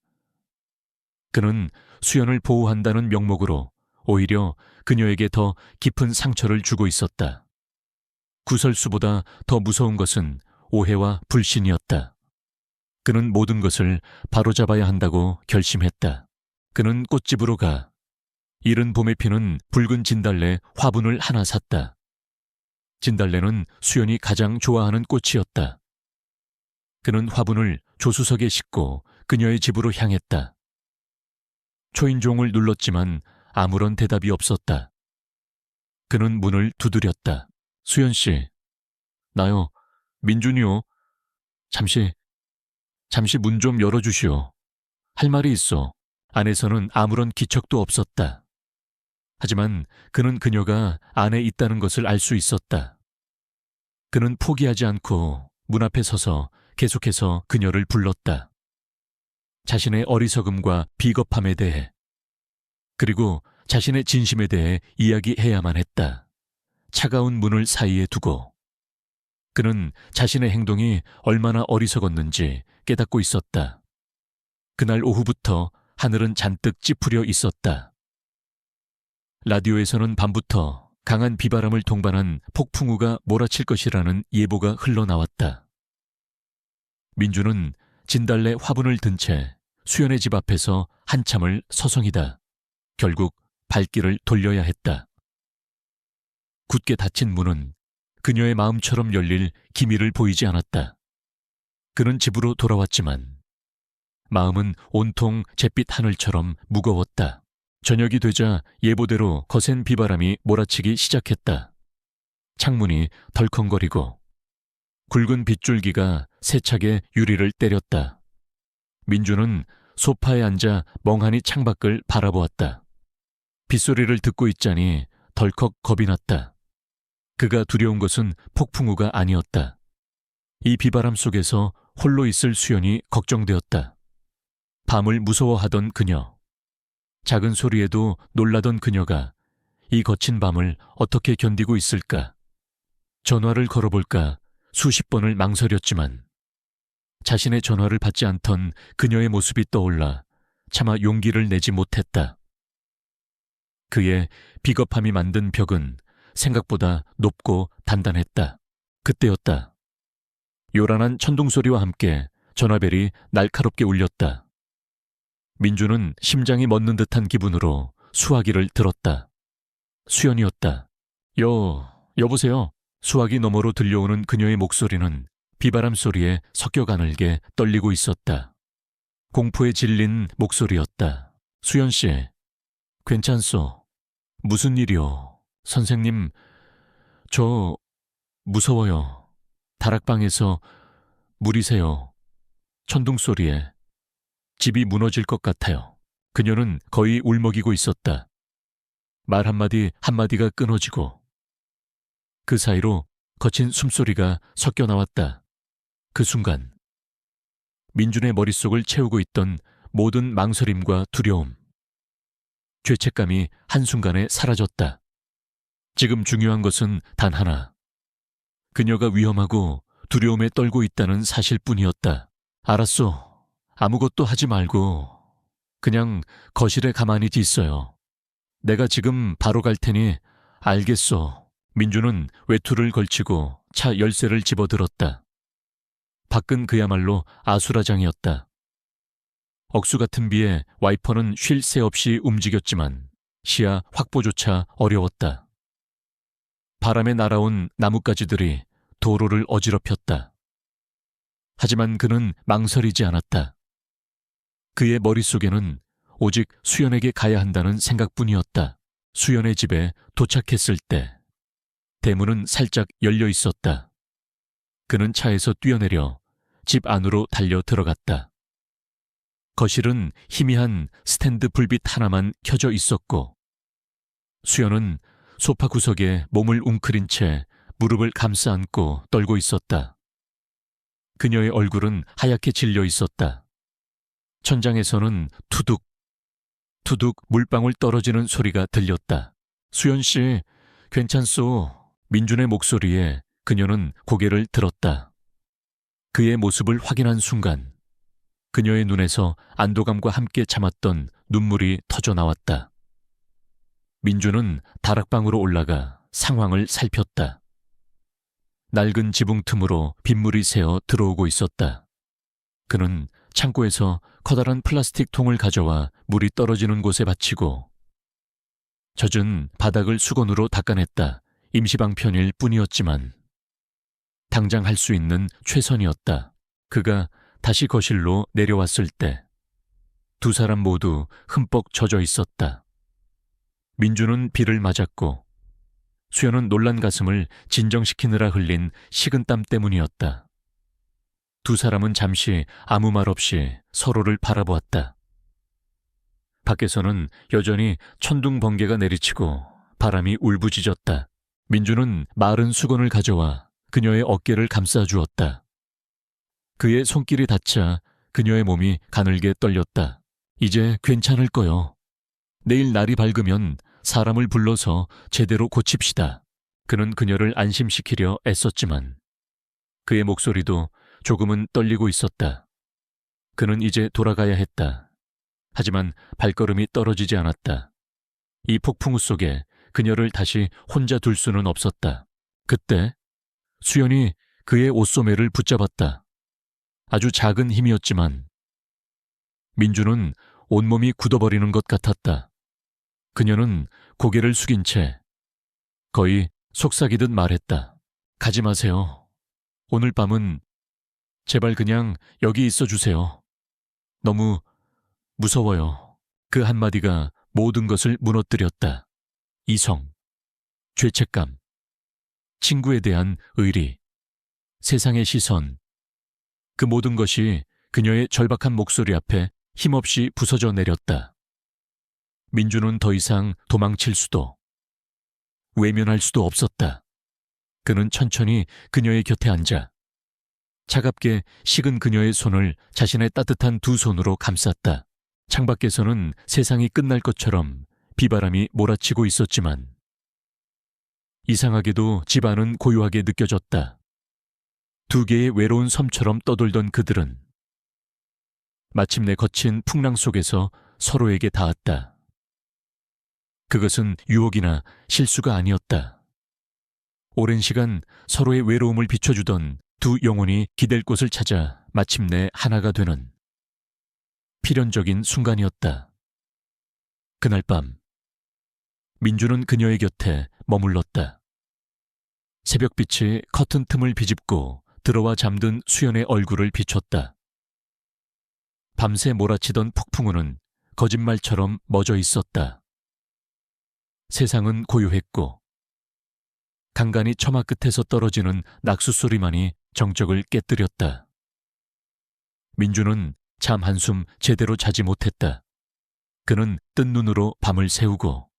그는 수연을 보호한다는 명목으로 오히려 그녀에게 더 깊은 상처를 주고 있었다. 구설수보다 더 무서운 것은 오해와 불신이었다. 그는 모든 것을 바로잡아야 한다고 결심했다. 그는 꽃집으로 가 이른 봄에 피는 붉은 진달래 화분을 하나 샀다. 진달래는 수연이 가장 좋아하는 꽃이었다. 그는 화분을 조수석에 싣고 그녀의 집으로 향했다. 초인종을 눌렀지만 아무런 대답이 없었다. 그는 문을 두드렸다. 수연 씨, 나요, 민준이요. 잠시 문 좀 열어주시오. 할 말이 있어. 안에서는 아무런 기척도 없었다. 하지만 그는 그녀가 안에 있다는 것을 알 수 있었다. 그는 포기하지 않고 문 앞에 서서 계속해서 그녀를 불렀다. 자신의 어리석음과 비겁함에 대해, 그리고 자신의 진심에 대해 이야기해야만 했다. 차가운 문을 사이에 두고 그는 자신의 행동이 얼마나 어리석었는지 깨닫고 있었다. 그날 오후부터 하늘은 잔뜩 찌푸려 있었다. 라디오에서는 밤부터 강한 비바람을 동반한 폭풍우가 몰아칠 것이라는 예보가 흘러나왔다. 민주는 진달래 화분을 든 채 수연의 집 앞에서 한참을 서성이다. 결국 발길을 돌려야 했다. 굳게 닫힌 문은 그녀의 마음처럼 열릴 기미를 보이지 않았다. 그는 집으로 돌아왔지만 마음은 온통 잿빛 하늘처럼 무거웠다. 저녁이 되자 예보대로 거센 비바람이 몰아치기 시작했다. 창문이 덜컹거리고 굵은 빗줄기가 세차게 유리를 때렸다. 민주는 소파에 앉아 멍하니 창밖을 바라보았다. 빗소리를 듣고 있자니 덜컥 겁이 났다. 그가 두려운 것은 폭풍우가 아니었다. 이 비바람 속에서 홀로 있을 수연이 걱정되었다. 밤을 무서워하던 그녀, 작은 소리에도 놀라던 그녀가 이 거친 밤을 어떻게 견디고 있을까? 전화를 걸어볼까 수십 번을 망설였지만 자신의 전화를 받지 않던 그녀의 모습이 떠올라 차마 용기를 내지 못했다. 그의 비겁함이 만든 벽은 생각보다 높고 단단했다. 그때였다. 요란한 천둥소리와 함께 전화벨이 날카롭게 울렸다. 민주는 심장이 멎는 듯한 기분으로 수화기를 들었다. 수연이었다. 여보세요. 수화기 너머로 들려오는 그녀의 목소리는 비바람 소리에 섞여 가늘게 떨리고 있었다. 공포에 질린 목소리였다. 수연 씨, 괜찮소? 무슨 일이요? 선생님, 저 무서워요. 다락방에서 물이 새요. 천둥 소리에 집이 무너질 것 같아요. 그녀는 거의 울먹이고 있었다. 말 한마디 한마디가 끊어지고 그 사이로 거친 숨소리가 섞여 나왔다. 그 순간 민준의 머릿속을 채우고 있던 모든 망설임과 두려움, 죄책감이 한순간에 사라졌다. 지금 중요한 것은 단 하나. 그녀가 위험하고 두려움에 떨고 있다는 사실뿐이었다. 알았어. 아무것도 하지 말고 그냥 거실에 가만히 있어요. 내가 지금 바로 갈 테니 알겠어. 민주는 외투를 걸치고 차 열쇠를 집어들었다. 밖은 그야말로 아수라장이었다. 억수 같은 비에 와이퍼는 쉴 새 없이 움직였지만 시야 확보조차 어려웠다. 바람에 날아온 나뭇가지들이 도로를 어지럽혔다. 하지만 그는 망설이지 않았다. 그의 머릿속에는 오직 수연에게 가야 한다는 생각뿐이었다. 수연의 집에 도착했을 때 대문은 살짝 열려 있었다. 그는 차에서 뛰어내려 집 안으로 달려 들어갔다. 거실은 희미한 스탠드 불빛 하나만 켜져 있었고 수연은 소파 구석에 몸을 웅크린 채 무릎을 감싸 안고 떨고 있었다. 그녀의 얼굴은 하얗게 질려 있었다. 천장에서는 투둑, 투둑 물방울 떨어지는 소리가 들렸다. 수연 씨, 괜찮소? 민준의 목소리에 그녀는 고개를 들었다. 그의 모습을 확인한 순간 그녀의 눈에서 안도감과 함께 참았던 눈물이 터져 나왔다. 민준은 다락방으로 올라가 상황을 살폈다. 낡은 지붕 틈으로 빗물이 새어 들어오고 있었다. 그는 창고에서 커다란 플라스틱 통을 가져와 물이 떨어지는 곳에 받치고 젖은 바닥을 수건으로 닦아냈다. 임시방편일 뿐이었지만 당장 할 수 있는 최선이었다. 그가 다시 거실로 내려왔을 때 두 사람 모두 흠뻑 젖어 있었다. 민주는 비를 맞았고 수연은 놀란 가슴을 진정시키느라 흘린 식은땀 때문이었다. 두 사람은 잠시 아무 말 없이 서로를 바라보았다. 밖에서는 여전히 천둥 번개가 내리치고 바람이 울부짖었다. 민주는 마른 수건을 가져와 그녀의 어깨를 감싸주었다. 그의 손길이 닿자 그녀의 몸이 가늘게 떨렸다. 이제 괜찮을 거요. 내일 날이 밝으면 사람을 불러서 제대로 고칩시다. 그는 그녀를 안심시키려 애썼지만 그의 목소리도 조금은 떨리고 있었다. 그는 이제 돌아가야 했다. 하지만 발걸음이 떨어지지 않았다. 이 폭풍우 속에 그녀를 다시 혼자 둘 수는 없었다. 그때 수연이 그의 옷소매를 붙잡았다. 아주 작은 힘이었지만 민주는 온몸이 굳어버리는 것 같았다. 그녀는 고개를 숙인 채 거의 속삭이듯 말했다. 가지 마세요. 오늘 밤은 제발 그냥 여기 있어 주세요. 너무 무서워요. 그 한마디가 모든 것을 무너뜨렸다. 이성, 죄책감, 친구에 대한 의리, 세상의 시선, 그 모든 것이 그녀의 절박한 목소리 앞에 힘없이 부서져 내렸다. 민주는 더 이상 도망칠 수도, 외면할 수도 없었다. 그는 천천히 그녀의 곁에 앉아 차갑게 식은 그녀의 손을 자신의 따뜻한 두 손으로 감쌌다. 창밖에서는 세상이 끝날 것처럼 비바람이 몰아치고 있었지만 이상하게도 집안은 고요하게 느껴졌다. 두 개의 외로운 섬처럼 떠돌던 그들은 마침내 거친 풍랑 속에서 서로에게 닿았다. 그것은 유혹이나 실수가 아니었다. 오랜 시간 서로의 외로움을 비춰주던 두 영혼이 기댈 곳을 찾아 마침내 하나가 되는 필연적인 순간이었다. 그날 밤, 민주는 그녀의 곁에 머물렀다. 새벽빛이 커튼 틈을 비집고 들어와 잠든 수연의 얼굴을 비췄다. 밤새 몰아치던 폭풍우는 거짓말처럼 멎어 있었다. 세상은 고요했고 간간히 처마 끝에서 떨어지는 낙수 소리만이 정적을 깨뜨렸다. 민주는 잠 한숨 제대로 자지 못했다. 그는 뜬 눈으로 밤을 새우고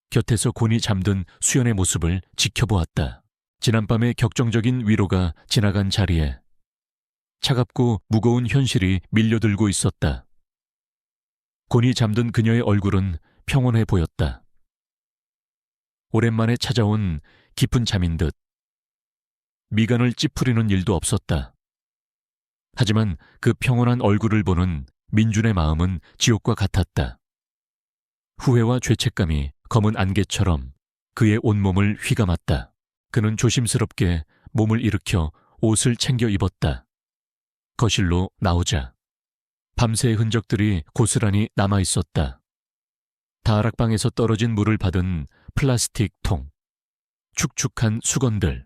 곁에서 곤히 잠든 수연의 모습을 지켜보았다. 지난밤의 격정적인 위로가 지나간 자리에 차갑고 무거운 현실이 밀려들고 있었다. 곤히 잠든 그녀의 얼굴은 평온해 보였다. 오랜만에 찾아온 깊은 잠인 듯 미간을 찌푸리는 일도 없었다. 하지만 그 평온한 얼굴을 보는 민준의 마음은 지옥과 같았다. 후회와 죄책감이 검은 안개처럼 그의 온몸을 휘감았다. 그는 조심스럽게 몸을 일으켜 옷을 챙겨 입었다. 거실로 나오자 밤새의 흔적들이 고스란히 남아있었다. 다락방에서 떨어진 물을 받은 플라스틱 통, 축축한 수건들,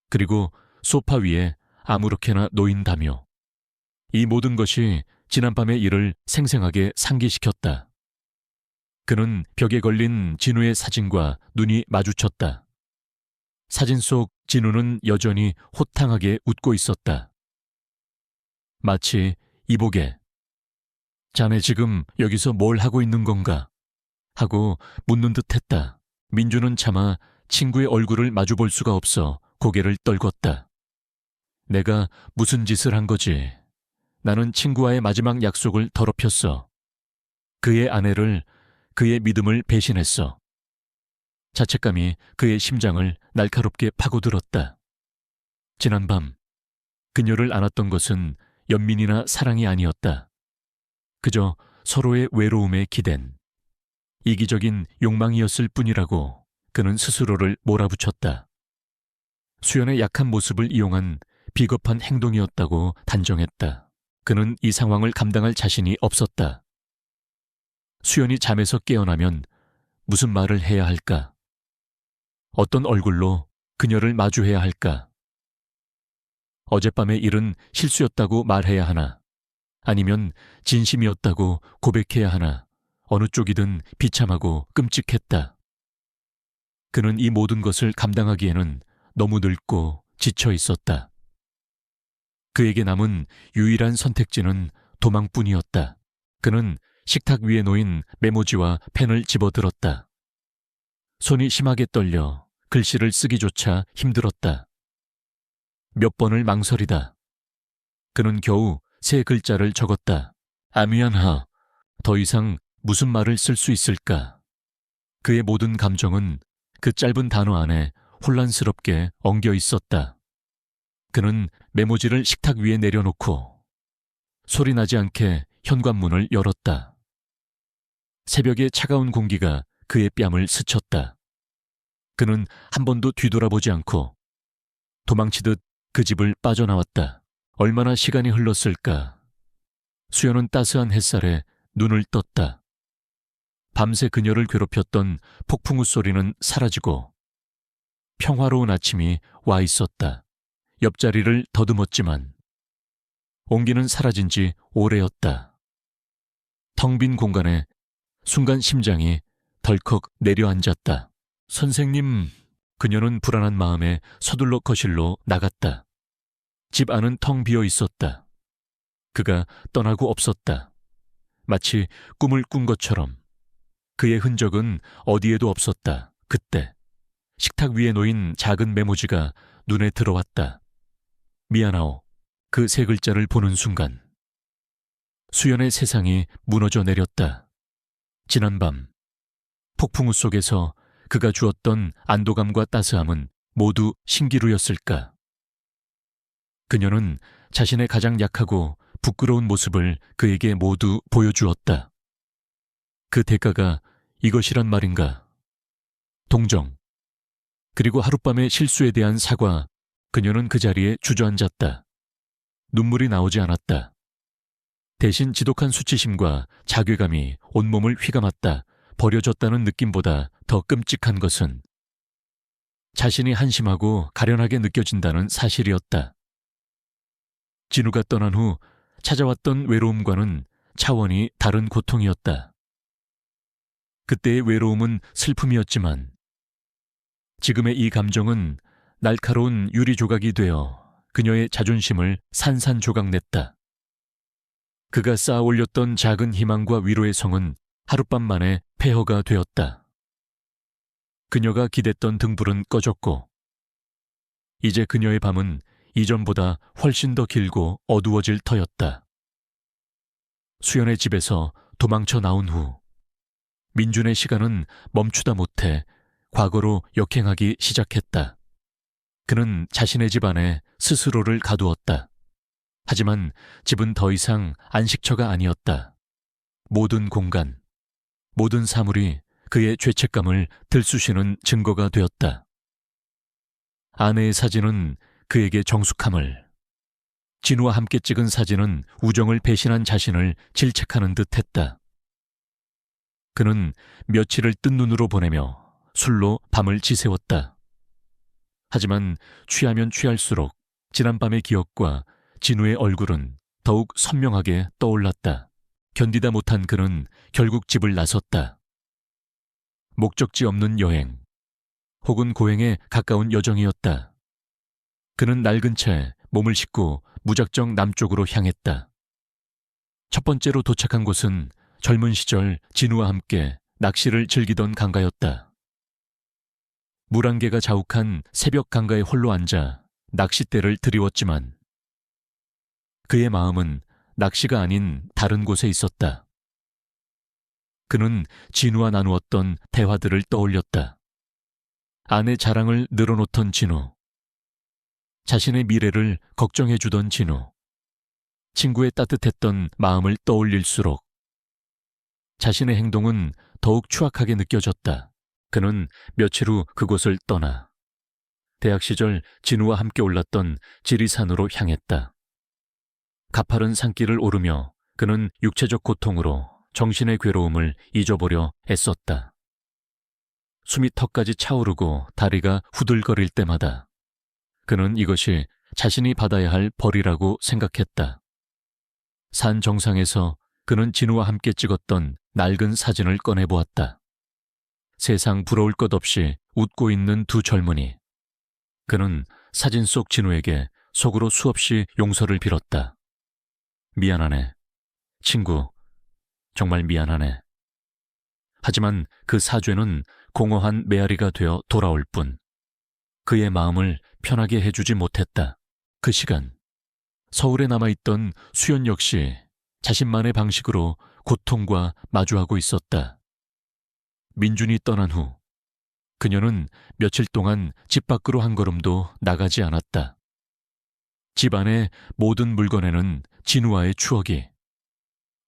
그리고 소파 위에 아무렇게나 놓인 담요. 이 모든 것이 지난밤의 일을 생생하게 상기시켰다. 그는 벽에 걸린 진우의 사진과 눈이 마주쳤다. 사진 속 진우는 여전히 호탕하게 웃고 있었다. 마치 이보게 자네 지금 여기서 뭘 하고 있는 건가? 하고 묻는 듯 했다. 민주는 차마 친구의 얼굴을 마주볼 수가 없어 고개를 떨궜다. 내가 무슨 짓을 한 거지? 나는 친구와의 마지막 약속을 더럽혔어. 그의 아내를, 그의 믿음을 배신했어. 자책감이 그의 심장을 날카롭게 파고들었다. 지난밤 그녀를 안았던 것은 연민이나 사랑이 아니었다. 그저 서로의 외로움에 기댄 이기적인 욕망이었을 뿐이라고 그는 스스로를 몰아붙였다. 수연의 약한 모습을 이용한 비겁한 행동이었다고 단정했다. 그는 이 상황을 감당할 자신이 없었다. 수연이 잠에서 깨어나면 무슨 말을 해야 할까? 어떤 얼굴로 그녀를 마주해야 할까? 어젯밤의 일은 실수였다고 말해야 하나? 아니면 진심이었다고 고백해야 하나? 어느 쪽이든 비참하고 끔찍했다. 그는 이 모든 것을 감당하기에는 너무 늙고 지쳐 있었다. 그에게 남은 유일한 선택지는 도망뿐이었다. 그는 식탁 위에 놓인 메모지와 펜을 집어들었다. 손이 심하게 떨려 글씨를 쓰기조차 힘들었다. 몇 번을 망설이다. 그는 겨우 3글자를 적었다. 아미안하. 더 이상 무슨 말을 쓸 수 있을까? 그의 모든 감정은 그 짧은 단어 안에 혼란스럽게 엉겨 있었다. 그는 메모지를 식탁 위에 내려놓고 소리 나지 않게 현관문을 열었다. 새벽의 차가운 공기가 그의 뺨을 스쳤다. 그는 한 번도 뒤돌아보지 않고 도망치듯 그 집을 빠져나왔다. 얼마나 시간이 흘렀을까? 수연은 따스한 햇살에 눈을 떴다. 밤새 그녀를 괴롭혔던 폭풍우 소리는 사라지고 평화로운 아침이 와 있었다. 옆자리를 더듬었지만 온기는 사라진 지 오래였다. 텅 빈 공간에 순간 심장이 덜컥 내려앉았다. 선생님, 그녀는 불안한 마음에 서둘러 거실로 나갔다. 집 안은 텅 비어 있었다. 그가 떠나고 없었다. 마치 꿈을 꾼 것처럼 그의 흔적은 어디에도 없었다. 그때 식탁 위에 놓인 작은 메모지가 눈에 들어왔다. 미안하오. 그 3글자를 보는 순간 수연의 세상이 무너져 내렸다. 지난밤 폭풍우 속에서 그가 주었던 안도감과 따스함은 모두 신기루였을까? 그녀는 자신의 가장 약하고 부끄러운 모습을 그에게 모두 보여주었다. 그 대가가 이것이란 말인가? 동정. 그리고 하룻밤의 실수에 대한 사과. 그녀는 그 자리에 주저앉았다. 눈물이 나오지 않았다. 대신 지독한 수치심과 자괴감이 온몸을 휘감았다. 버려졌다는 느낌보다 더 끔찍한 것은 자신이 한심하고 가련하게 느껴진다는 사실이었다. 진우가 떠난 후 찾아왔던 외로움과는 차원이 다른 고통이었다. 그때의 외로움은 슬픔이었지만 지금의 이 감정은 날카로운 유리 조각이 되어 그녀의 자존심을 산산조각냈다. 그가 쌓아 올렸던 작은 희망과 위로의 성은 하룻밤 만에 폐허가 되었다. 그녀가 기댔던 등불은 꺼졌고 이제 그녀의 밤은 이전보다 훨씬 더 길고 어두워질 터였다. 수연의 집에서 도망쳐 나온 후 민준의 시간은 멈추다 못해 과거로 역행하기 시작했다. 그는 자신의 집 안에 스스로를 가두었다. 하지만 집은 더 이상 안식처가 아니었다. 모든 공간, 모든 사물이 그의 죄책감을 들쑤시는 증거가 되었다. 아내의 사진은 그에게 정숙함을, 진우와 함께 찍은 사진은 우정을 배신한 자신을 질책하는 듯 했다. 그는 며칠을 뜬 눈으로 보내며 술로 밤을 지새웠다. 하지만 취하면 취할수록 지난밤의 기억과 진우의 얼굴은 더욱 선명하게 떠올랐다. 견디다 못한 그는 결국 집을 나섰다. 목적지 없는 여행, 혹은 고행에 가까운 여정이었다. 그는 낡은 채 몸을 싣고 무작정 남쪽으로 향했다. 첫 번째로 도착한 곳은 젊은 시절 진우와 함께 낚시를 즐기던 강가였다. 물안개가 자욱한 새벽 강가에 홀로 앉아 낚싯대를 들이웠지만 그의 마음은 낚시가 아닌 다른 곳에 있었다. 그는 진우와 나누었던 대화들을 떠올렸다. 아내 자랑을 늘어놓던 진우, 자신의 미래를 걱정해주던 진우, 친구의 따뜻했던 마음을 떠올릴수록 자신의 행동은 더욱 추악하게 느껴졌다. 그는 며칠 후 그곳을 떠나 대학 시절 진우와 함께 올랐던 지리산으로 향했다. 가파른 산길을 오르며 그는 육체적 고통으로 정신의 괴로움을 잊어보려 애썼다. 숨이 턱까지 차오르고 다리가 후들거릴 때마다 그는 이것이 자신이 받아야 할 벌이라고 생각했다. 산 정상에서 그는 진우와 함께 찍었던 낡은 사진을 꺼내보았다. 세상 부러울 것 없이 웃고 있는 두 젊은이. 그는 사진 속 진우에게 속으로 수없이 용서를 빌었다. 미안하네. 친구, 정말 미안하네. 하지만 그 사죄는 공허한 메아리가 되어 돌아올 뿐 그의 마음을 편하게 해주지 못했다. 그 시간, 서울에 남아있던 수연 역시 자신만의 방식으로 고통과 마주하고 있었다. 민준이 떠난 후 그녀는 며칠 동안 집 밖으로 한 걸음도 나가지 않았다. 집 안의 모든 물건에는 진우와의 추억이,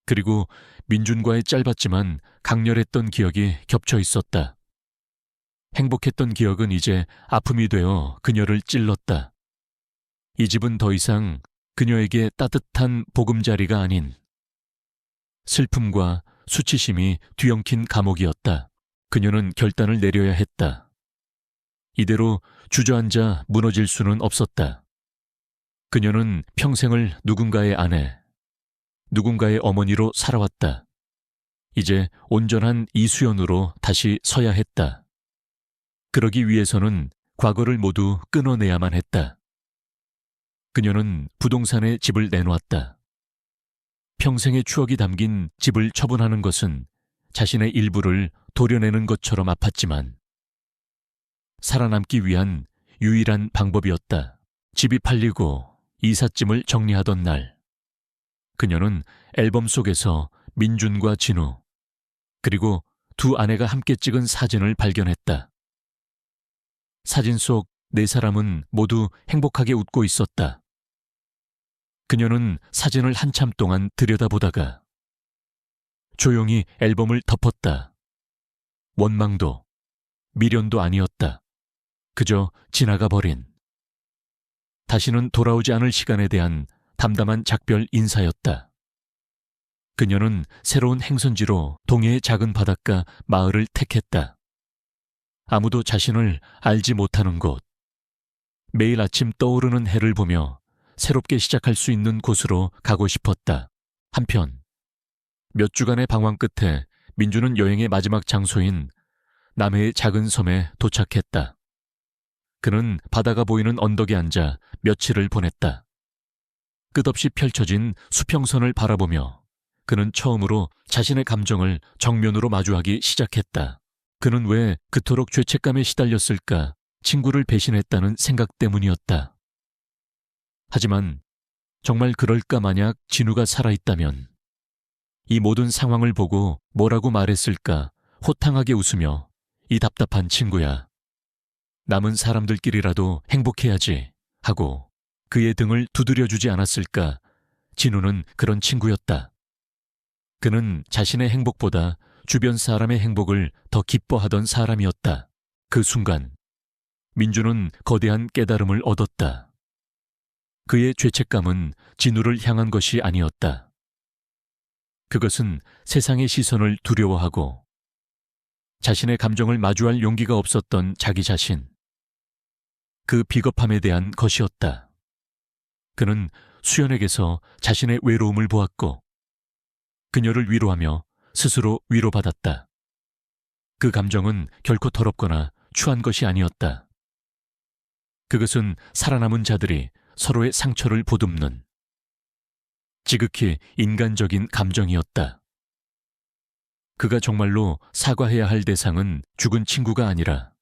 그리고 민준과의 짧았지만 강렬했던 기억이 겹쳐 있었다. 행복했던 기억은 이제 아픔이 되어 그녀를 찔렀다. 이 집은 더 이상 그녀에게 따뜻한 보금자리가 아닌 슬픔과 수치심이 뒤엉킨 감옥이었다. 그녀는 결단을 내려야 했다. 이대로 주저앉아 무너질 수는 없었다. 그녀는 평생을 누군가의 아내, 누군가의 어머니로 살아왔다. 이제 온전한 이수연으로 다시 서야 했다. 그러기 위해서는 과거를 모두 끊어내야만 했다. 그녀는 부동산에 집을 내놓았다. 평생의 추억이 담긴 집을 처분하는 것은 자신의 일부를 도려내는 것처럼 아팠지만 살아남기 위한 유일한 방법이었다. 집이 팔리고 이삿짐을 정리하던 날, 그녀는 앨범 속에서 민준과 진우, 그리고 두 아내가 함께 찍은 사진을 발견했다. 사진 속 네 사람은 모두 행복하게 웃고 있었다. 그녀는 사진을 한참 동안 들여다보다가 조용히 앨범을 덮었다. 원망도, 미련도 아니었다. 그저 지나가 버린, 다시는 돌아오지 않을 시간에 대한 담담한 작별 인사였다. 그녀는 새로운 행선지로 동해의 작은 바닷가 마을을 택했다. 아무도 자신을 알지 못하는 곳, 매일 아침 떠오르는 해를 보며 새롭게 시작할 수 있는 곳으로 가고 싶었다. 한편 몇 주간의 방황 끝에 민주는 여행의 마지막 장소인 남해의 작은 섬에 도착했다. 그는 바다가 보이는 언덕에 앉아 며칠을 보냈다. 끝없이 펼쳐진 수평선을 바라보며 그는 처음으로 자신의 감정을 정면으로 마주하기 시작했다. 그는 왜 그토록 죄책감에 시달렸을까? 친구를 배신했다는 생각 때문이었다. 하지만 정말 그럴까 만약 진우가 살아있다면 이 모든 상황을 보고 뭐라고 말했을까? 호탕하게 웃으며 이 답답한 친구야. 남은 사람들끼리라도 행복해야지 하고 그의 등을 두드려주지 않았을까? 진우는 그런 친구였다. 그는 자신의 행복보다 주변 사람의 행복을 더 기뻐하던 사람이었다. 그 순간 민주는 거대한 깨달음을 얻었다. 그의 죄책감은 진우를 향한 것이 아니었다. 그것은 세상의 시선을 두려워하고 자신의 감정을 마주할 용기가 없었던 자기 자신, 그 비겁함에 대한 것이었다. 그는 수연에게서 자신의 외로움을 보았고 그녀를 위로하며 스스로 위로받았다. 그 감정은 결코 더럽거나 추한 것이 아니었다. 그것은 살아남은 자들이 서로의 상처를 보듬는 지극히 인간적인 감정이었다. 그가 정말로 사과해야 할 대상은 죽은 친구가 아니라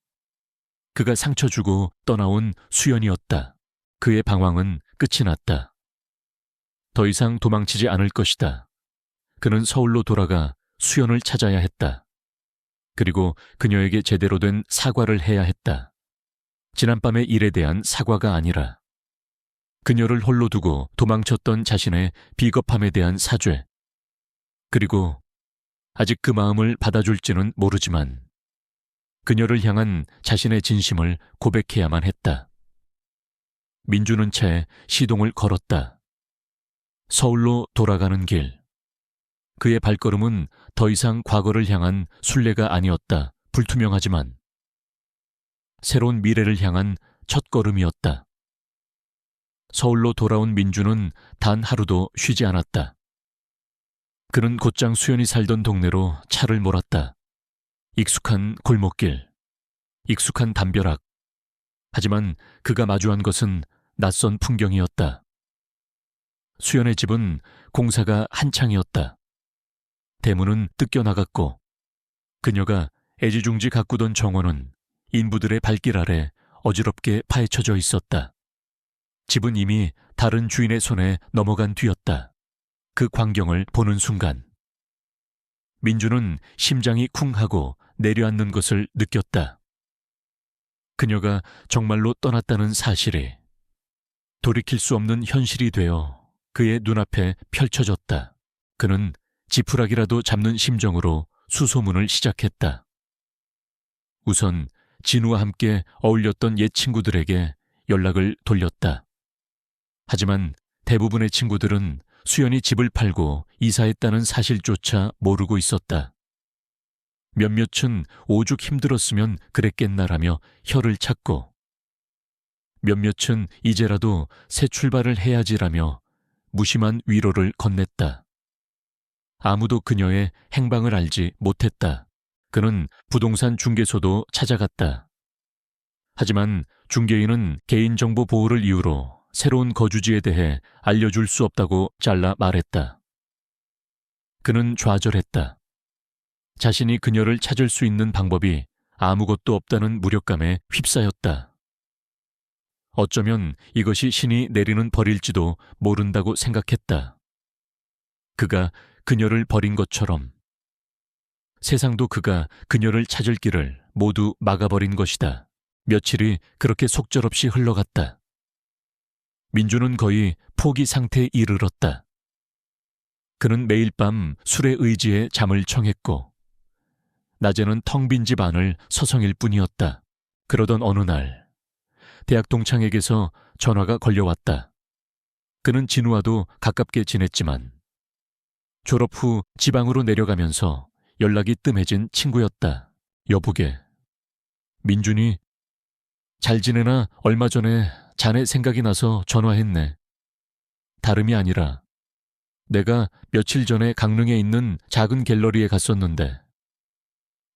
그가 상처 주고 떠나온 수연이었다. 그의 방황은 끝이 났다. 더 이상 도망치지 않을 것이다. 그는 서울로 돌아가 수연을 찾아야 했다. 그리고 그녀에게 제대로 된 사과를 해야 했다. 지난밤의 일에 대한 사과가 아니라 그녀를 홀로 두고 도망쳤던 자신의 비겁함에 대한 사죄. 그리고 아직 그 마음을 받아줄지는 모르지만 그녀를 향한 자신의 진심을 고백해야만 했다. 민주는 채 시동을 걸었다. 서울로 돌아가는 길. 그의 발걸음은 더 이상 과거를 향한 순례가 아니었다. 불투명하지만 새로운 미래를 향한 첫걸음이었다. 서울로 돌아온 민주는 단 하루도 쉬지 않았다. 그는 곧장 수연이 살던 동네로 차를 몰았다. 익숙한 골목길, 익숙한 담벼락. 하지만 그가 마주한 것은 낯선 풍경이었다. 수연의 집은 공사가 한창이었다. 대문은 뜯겨나갔고 그녀가 애지중지 가꾸던 정원은 인부들의 발길 아래 어지럽게 파헤쳐져 있었다. 집은 이미 다른 주인의 손에 넘어간 뒤였다. 그 광경을 보는 순간 민주는 심장이 쿵하고 내려앉는 것을 느꼈다. 그녀가 정말로 떠났다는 사실이 돌이킬 수 없는 현실이 되어 그의 눈앞에 펼쳐졌다. 그는 지푸라기라도 잡는 심정으로 수소문을 시작했다. 우선 진우와 함께 어울렸던 옛 친구들에게 연락을 돌렸다. 하지만 대부분의 친구들은 수연이 집을 팔고 이사했다는 사실조차 모르고 있었다. 몇몇은 오죽 힘들었으면 그랬겠나라며 혀를 찾고 몇몇은 이제라도 새 출발을 해야지라며 무심한 위로를 건넸다. 아무도 그녀의 행방을 알지 못했다. 그는 부동산 중개소도 찾아갔다. 하지만 중개인은 개인정보 보호를 이유로 새로운 거주지에 대해 알려줄 수 없다고 잘라 말했다. 그는 좌절했다. 자신이 그녀를 찾을 수 있는 방법이 아무것도 없다는 무력감에 휩싸였다. 어쩌면 이것이 신이 내리는 벌일지도 모른다고 생각했다. 그가 그녀를 버린 것처럼 세상도 그가 그녀를 찾을 길을 모두 막아버린 것이다. 며칠이 그렇게 속절없이 흘러갔다. 민주는 거의 포기 상태에 이르렀다. 그는 매일 밤 술에 의지해 잠을 청했고 낮에는 텅 빈 집 안을 서성일 뿐이었다. 그러던 어느 날 대학 동창에게서 전화가 걸려왔다. 그는 진우와도 가깝게 지냈지만 졸업 후 지방으로 내려가면서 연락이 뜸해진 친구였다. 여보게. 민준이 잘 지내나 얼마 전에 자네 생각이 나서 전화했네. 다름이 아니라 내가 며칠 전에 강릉에 있는 작은 갤러리에 갔었는데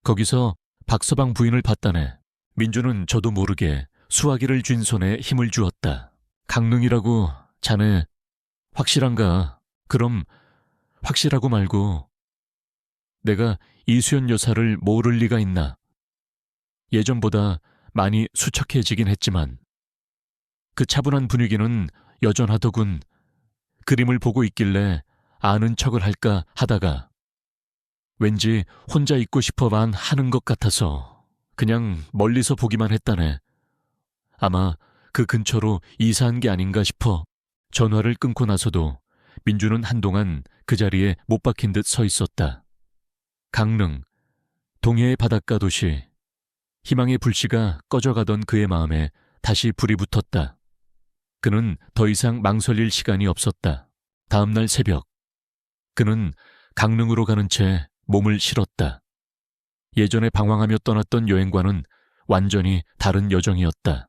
거기서 박서방 부인을 봤다네. 민주는 저도 모르게 수화기를 쥔 손에 힘을 주었다. 강릉이라고 자네 확실한가? 그럼 확실하고 말고 내가 이수연 여사를 모를 리가 있나? 예전보다 많이 수척해지긴 했지만 그 차분한 분위기는 여전하더군. 그림을 보고 있길래 아는 척을 할까 하다가 왠지 혼자 있고 싶어만 하는 것 같아서 그냥 멀리서 보기만 했다네. 아마 그 근처로 이사한 게 아닌가 싶어. 전화를 끊고 나서도 민주는 한동안 그 자리에 못 박힌 듯 서 있었다. 강릉, 동해의 바닷가 도시. 희망의 불씨가 꺼져가던 그의 마음에 다시 불이 붙었다. 그는 더 이상 망설일 시간이 없었다. 다음 날 새벽, 그는 강릉으로 가는 채 몸을 실었다. 예전에 방황하며 떠났던 여행과는 완전히 다른 여정이었다.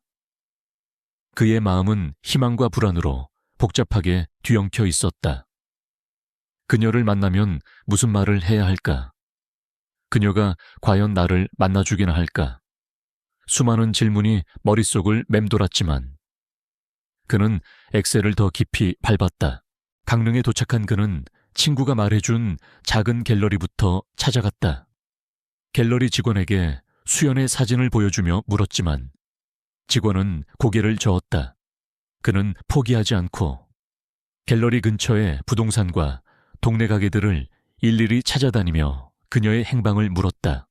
그의 마음은 희망과 불안으로 복잡하게 뒤엉켜 있었다. 그녀를 만나면 무슨 말을 해야 할까? 그녀가 과연 나를 만나주기나 할까? 수많은 질문이 머릿속을 맴돌았지만 그는 엑셀을 더 깊이 밟았다. 강릉에 도착한 그는 친구가 말해준 작은 갤러리부터 찾아갔다. 갤러리 직원에게 수연의 사진을 보여주며 물었지만 직원은 고개를 저었다. 그는 포기하지 않고 갤러리 근처의 부동산과 동네 가게들을 일일이 찾아다니며 그녀의 행방을 물었다.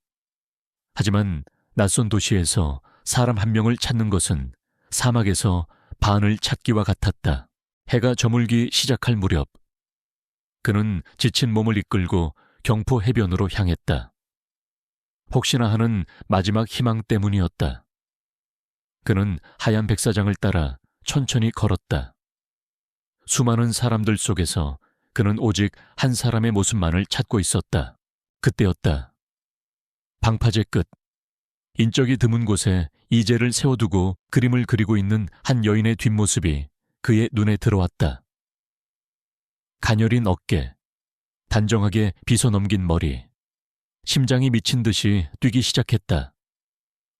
하지만 낯선 도시에서 사람 한 명을 찾는 것은 사막에서 반을 찾기와 같았다. 해가 저물기 시작할 무렵 그는 지친 몸을 이끌고 경포 해변으로 향했다. 혹시나 하는 마지막 희망 때문이었다. 그는 하얀 백사장을 따라 천천히 걸었다. 수많은 사람들 속에서 그는 오직 한 사람의 모습만을 찾고 있었다. 그때였다. 방파제 끝, 인적이 드문 곳에 이제를 세워두고 그림을 그리고 있는 한 여인의 뒷모습이 그의 눈에 들어왔다. 가녀린 어깨, 단정하게 빗어넘긴 머리, 심장이 미친 듯이 뛰기 시작했다.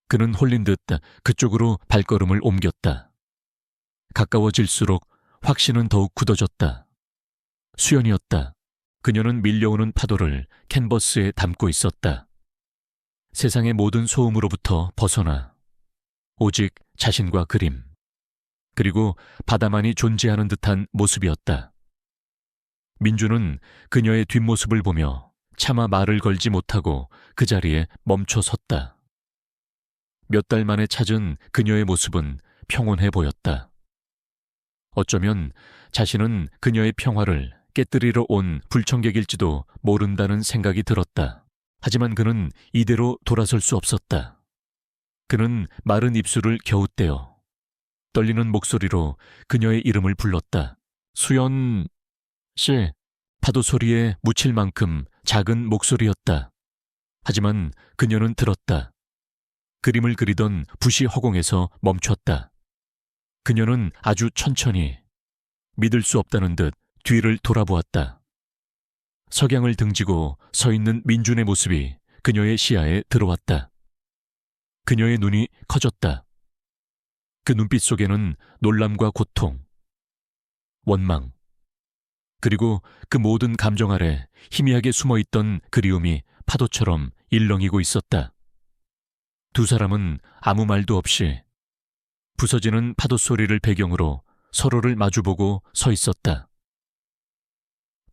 그는 홀린 듯 그쪽으로 발걸음을 옮겼다. 가까워질수록 확신은 더욱 굳어졌다. 수연이었다. 그녀는 밀려오는 파도를 캔버스에 담고 있었다. 세상의 모든 소음으로부터 벗어나 오직 자신과 그림, 그리고 바다만이 존재하는 듯한 모습이었다. 민주는 그녀의 뒷모습을 보며 차마 말을 걸지 못하고 그 자리에 멈춰 섰다. 몇 달 만에 찾은 그녀의 모습은 평온해 보였다. 어쩌면 자신은 그녀의 평화를 깨뜨리러 온 불청객일지도 모른다는 생각이 들었다. 하지만 그는 이대로 돌아설 수 없었다. 그는 마른 입술을 겨웃대어 떨리는 목소리로 그녀의 이름을 불렀다. 수연 씨. 파도 소리에 묻힐 만큼 작은 목소리였다. 하지만 그녀는 들었다. 그림을 그리던 붓이 허공에서 멈췄다. 그녀는 아주 천천히 믿을 수 없다는 듯 뒤를 돌아보았다. 석양을 등지고 서 있는 민준의 모습이 그녀의 시야에 들어왔다. 그녀의 눈이 커졌다. 그 눈빛 속에는 놀람과 고통, 원망, 그리고 그 모든 감정 아래 희미하게 숨어있던 그리움이 파도처럼 일렁이고 있었다. 두 사람은 아무 말도 없이 부서지는 파도 소리를 배경으로 서로를 마주보고 서 있었다.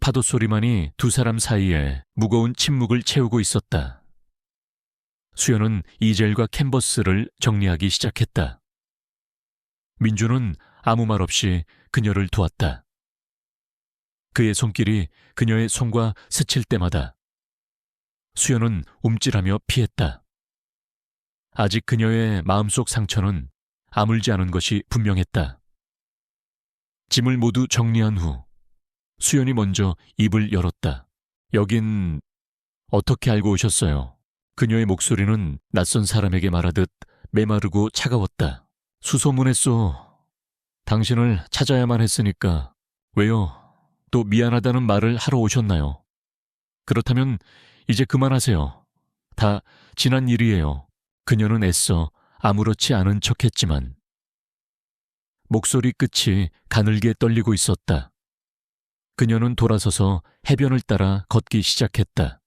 파도 소리만이 두 사람 사이에 무거운 침묵을 채우고 있었다. 수연은 이젤과 캔버스를 정리하기 시작했다. 민주는 아무 말 없이 그녀를 도왔다. 그의 손길이 그녀의 손과 스칠 때마다 수연은 움찔하며 피했다. 아직 그녀의 마음속 상처는 아물지 않은 것이 분명했다. 짐을 모두 정리한 후 수연이 먼저 입을 열었다. 여긴 어떻게 알고 오셨어요? 그녀의 목소리는 낯선 사람에게 말하듯 메마르고 차가웠다. 수소문했소. 당신을 찾아야만 했으니까. 왜요? 또 미안하다는 말을 하러 오셨나요? 그렇다면 이제 그만하세요. 다 지난 일이에요. 그녀는 애써 아무렇지 않은 척했지만 목소리 끝이 가늘게 떨리고 있었다. 그녀는 돌아서서 해변을 따라 걷기 시작했다.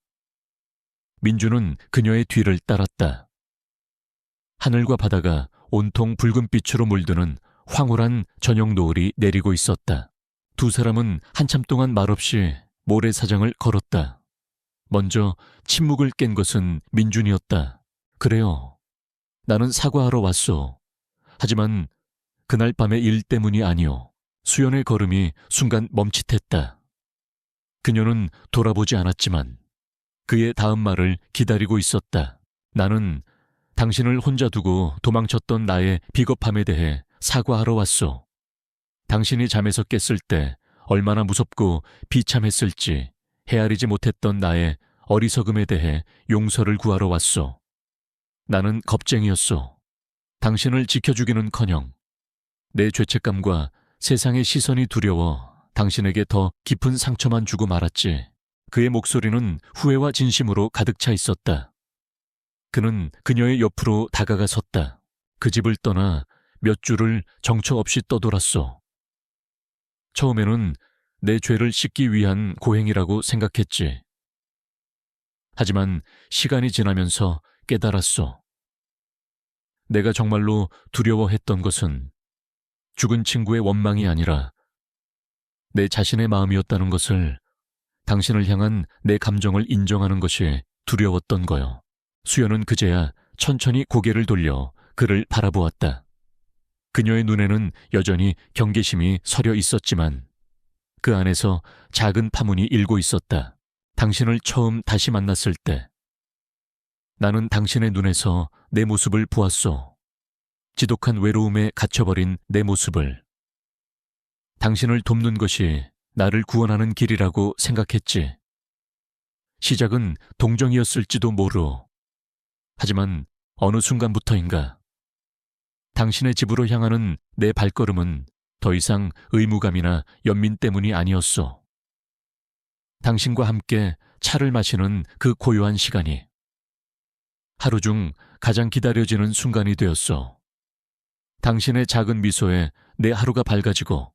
민주는 그녀의 뒤를 따랐다. 하늘과 바다가 온통 붉은빛으로 물드는 황홀한 저녁 노을이 내리고 있었다. 두 사람은 한참 동안 말없이 모래사장을 걸었다. 먼저 침묵을 깬 것은 민준이었다. 그래요. 나는 사과하러 왔소. 하지만 그날 밤의 일 때문이 아니오. 수연의 걸음이 순간 멈칫했다. 그녀는 돌아보지 않았지만 그의 다음 말을 기다리고 있었다. 나는 당신을 혼자 두고 도망쳤던 나의 비겁함에 대해 사과하러 왔소. 당신이 잠에서 깼을 때 얼마나 무섭고 비참했을지 헤아리지 못했던 나의 어리석음에 대해 용서를 구하러 왔소. 나는 겁쟁이였소. 당신을 지켜주기는커녕 내 죄책감과 세상의 시선이 두려워 당신에게 더 깊은 상처만 주고 말았지. 그의 목소리는 후회와 진심으로 가득 차 있었다. 그는 그녀의 옆으로 다가가 섰다. 그 집을 떠나 몇 주를 정처 없이 떠돌았소. 처음에는 내 죄를 씻기 위한 고행이라고 생각했지. 하지만 시간이 지나면서 깨달았소. 내가 정말로 두려워했던 것은 죽은 친구의 원망이 아니라 내 자신의 마음이었다는 것을, 당신을 향한 내 감정을 인정하는 것이 두려웠던 거요. 수연은 그제야 천천히 고개를 돌려 그를 바라보았다. 그녀의 눈에는 여전히 경계심이 서려 있었지만 그 안에서 작은 파문이 일고 있었다. 당신을 처음 다시 만났을 때 나는 당신의 눈에서 내 모습을 보았소. 지독한 외로움에 갇혀버린 내 모습을. 당신을 돕는 것이 나를 구원하는 길이라고 생각했지. 시작은 동정이었을지도 모르오. 하지만 어느 순간부터인가 당신의 집으로 향하는 내 발걸음은 더 이상 의무감이나 연민 때문이 아니었소. 당신과 함께 차를 마시는 그 고요한 시간이 하루 중 가장 기다려지는 순간이 되었소. 당신의 작은 미소에 내 하루가 밝아지고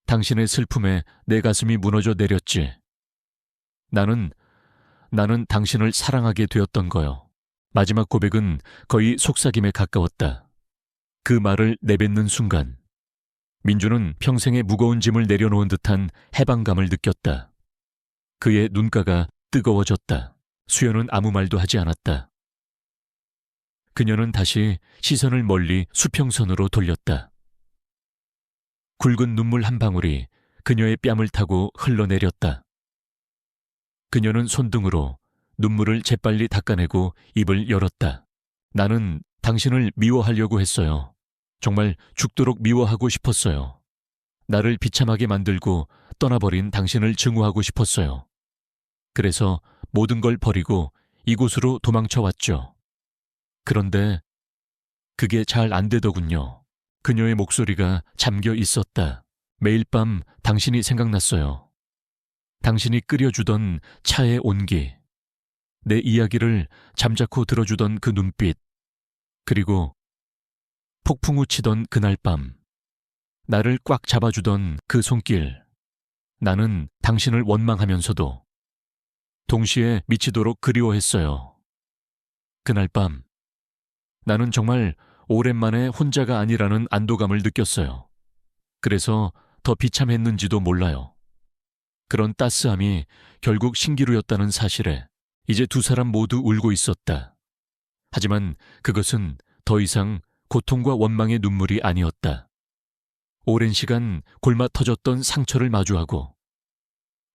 당신의 슬픔에 내 가슴이 무너져 내렸지. 나는 당신을 사랑하게 되었던 거요. 마지막 고백은 거의 속삭임에 가까웠다. 그 말을 내뱉는 순간 민주는 평생의 무거운 짐을 내려놓은 듯한 해방감을 느꼈다. 그의 눈가가 뜨거워졌다. 수연은 아무 말도 하지 않았다. 그녀는 다시 시선을 멀리 수평선으로 돌렸다. 굵은 눈물 한 방울이 그녀의 뺨을 타고 흘러내렸다. 그녀는 손등으로 눈물을 재빨리 닦아내고 입을 열었다. 나는 당신을 미워하려고 했어요. 정말 죽도록 미워하고 싶었어요. 나를 비참하게 만들고 떠나버린 당신을 증오하고 싶었어요. 그래서 모든 걸 버리고 이곳으로 도망쳐왔죠. 그런데 그게 잘 안 되더군요. 그녀의 목소리가 잠겨 있었다. 매일 밤 당신이 생각났어요. 당신이 끓여주던 차의 온기, 내 이야기를 잠자코 들어주던 그 눈빛, 그리고 폭풍우 치던 그날 밤 나를 꽉 잡아주던 그 손길. 나는 당신을 원망하면서도 동시에 미치도록 그리워했어요. 그날 밤 나는 정말 오랜만에 혼자가 아니라는 안도감을 느꼈어요. 그래서 더 비참했는지도 몰라요. 그런 따스함이 결국 신기루였다는 사실에 이제 두 사람 모두 울고 있었다. 하지만 그것은 더 이상 고통과 원망의 눈물이 아니었다. 오랜 시간 골마 터졌던 상처를 마주하고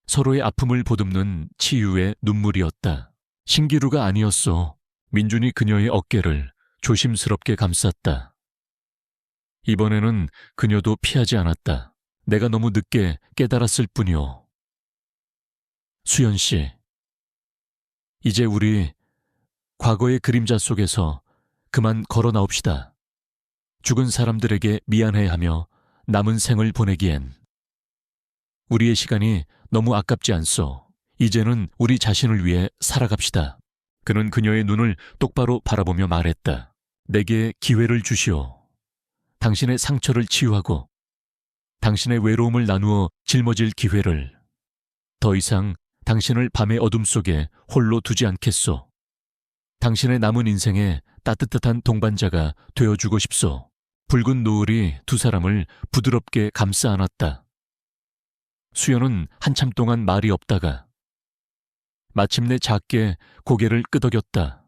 서로의 아픔을 보듬는 치유의 눈물이었다. 신기루가 아니었어. 민준이 그녀의 어깨를 조심스럽게 감쌌다. 이번에는 그녀도 피하지 않았다. 내가 너무 늦게 깨달았을 뿐이오. 수연 씨, 이제 우리 과거의 그림자 속에서 그만 걸어 나옵시다. 죽은 사람들에게 미안해하며 남은 생을 보내기엔 우리의 시간이 너무 아깝지 않소. 이제는 우리 자신을 위해 살아갑시다. 그는 그녀의 눈을 똑바로 바라보며 말했다. 내게 기회를 주시오. 당신의 상처를 치유하고 당신의 외로움을 나누어 짊어질 기회를. 더 이상 당신을 밤의 어둠 속에 홀로 두지 않겠소. 당신의 남은 인생에 따뜻한 동반자가 되어주고 싶소. 붉은 노을이 두 사람을 부드럽게 감싸 안았다. 수연은 한참 동안 말이 없다가 마침내 작게 고개를 끄덕였다.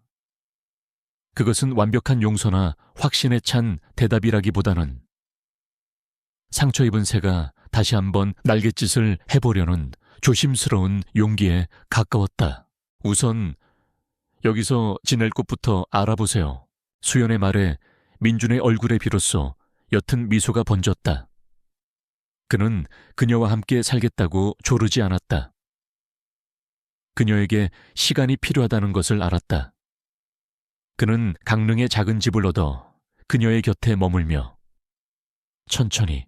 그것은 완벽한 용서나 확신에 찬 대답이라기보다는 상처 입은 새가 다시 한번 날갯짓을 해보려는 조심스러운 용기에 가까웠다. 우선 여기서 지낼 곳부터 알아보세요. 수연의 말에 민준의 얼굴에 비로소 옅은 미소가 번졌다. 그는 그녀와 함께 살겠다고 조르지 않았다. 그녀에게 시간이 필요하다는 것을 알았다. 그는 강릉의 작은 집을 얻어 그녀의 곁에 머물며 천천히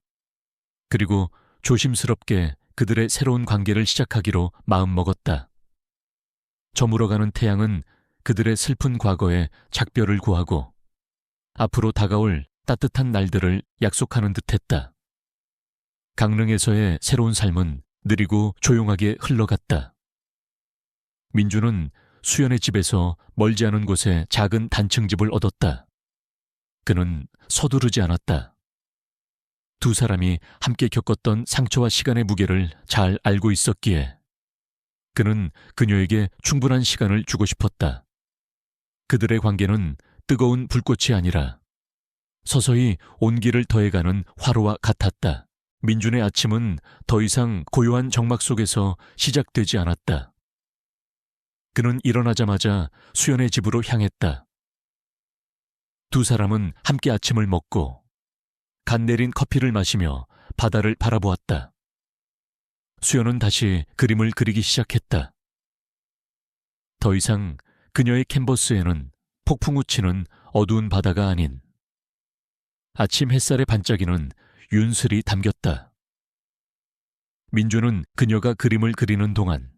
그리고 조심스럽게 그들의 새로운 관계를 시작하기로 마음먹었다. 저물어가는 태양은 그들의 슬픈 과거에 작별을 구하고 앞으로 다가올 따뜻한 날들을 약속하는 듯했다. 강릉에서의 새로운 삶은 느리고 조용하게 흘러갔다. 민주는 수연의 집에서 멀지 않은 곳에 작은 단층집을 얻었다. 그는 서두르지 않았다. 두 사람이 함께 겪었던 상처와 시간의 무게를 잘 알고 있었기에 그는 그녀에게 충분한 시간을 주고 싶었다. 그들의 관계는 뜨거운 불꽃이 아니라 서서히 온기를 더해가는 화로와 같았다. 민준의 아침은 더 이상 고요한 정막 속에서 시작되지 않았다. 그는 일어나자마자 수연의 집으로 향했다. 두 사람은 함께 아침을 먹고 간 내린 커피를 마시며 바다를 바라보았다. 수연은 다시 그림을 그리기 시작했다. 더 이상 그녀의 캔버스에는 폭풍 우치는 어두운 바다가 아닌 아침 햇살의 반짝이는 윤슬이 담겼다. 민주는 그녀가 그림을 그리는 동안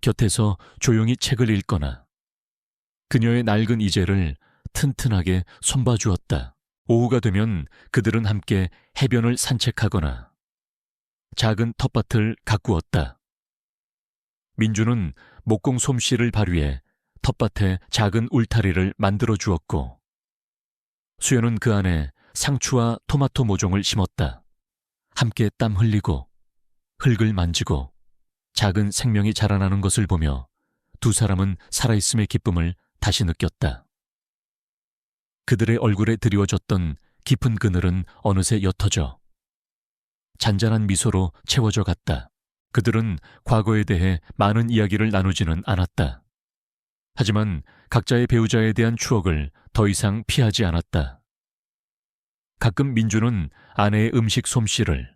곁에서 조용히 책을 읽거나 그녀의 낡은 이젤을 튼튼하게 손봐주었다. 오후가 되면 그들은 함께 해변을 산책하거나 작은 텃밭을 가꾸었다. 민주는 목공 솜씨를 발휘해 텃밭에 작은 울타리를 만들어 주었고 수연은 그 안에 상추와 토마토 모종을 심었다. 함께 땀 흘리고 흙을 만지고 작은 생명이 자라나는 것을 보며 두 사람은 살아있음의 기쁨을 다시 느꼈다. 그들의 얼굴에 드리워졌던 깊은 그늘은 어느새 옅어져 잔잔한 미소로 채워져 갔다. 그들은 과거에 대해 많은 이야기를 나누지는 않았다. 하지만 각자의 배우자에 대한 추억을 더 이상 피하지 않았다. 가끔 민주는 아내의 음식 솜씨를,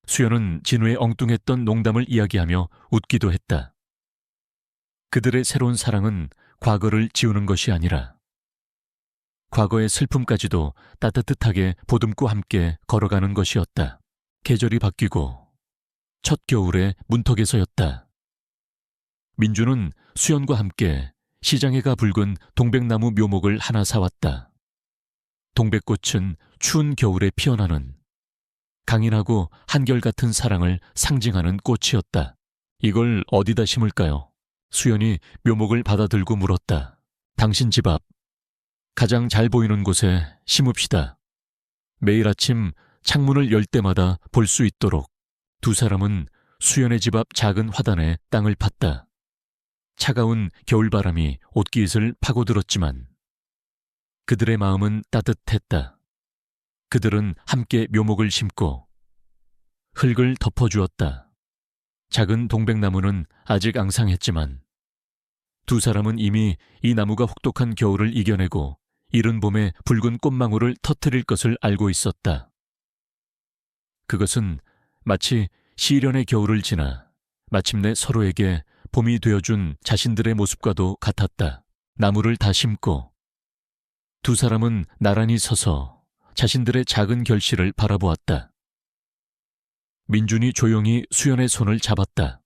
수연은 진우의 엉뚱했던 농담을 이야기하며 웃기도 했다. 그들의 새로운 사랑은 과거를 지우는 것이 아니라 과거의 슬픔까지도 따뜻하게 보듬고 함께 걸어가는 것이었다. 계절이 바뀌고 첫 겨울의 문턱에서였다. 민주는 수연과 함께 시장에 가 붉은 동백나무 묘목을 하나 사왔다. 동백꽃은 추운 겨울에 피어나는 강인하고 한결같은 사랑을 상징하는 꽃이었다. 이걸 어디다 심을까요? 수연이 묘목을 받아들고 물었다. 당신 집 앞, 가장 잘 보이는 곳에 심읍시다. 매일 아침 창문을 열 때마다 볼 수 있도록. 두 사람은 수연의 집 앞 작은 화단에 땅을 팠다. 차가운 겨울바람이 옷깃을 파고들었지만 그들의 마음은 따뜻했다. 그들은 함께 묘목을 심고 흙을 덮어주었다. 작은 동백나무는 아직 앙상했지만 두 사람은 이미 이 나무가 혹독한 겨울을 이겨내고 이른 봄에 붉은 꽃망울을 터뜨릴 것을 알고 있었다. 그것은 마치 시련의 겨울을 지나 마침내 서로에게 봄이 되어준 자신들의 모습과도 같았다. 나무를 다 심고 두 사람은 나란히 서서 자신들의 작은 결실을 바라보았다. 민준이 조용히 수연의 손을 잡았다.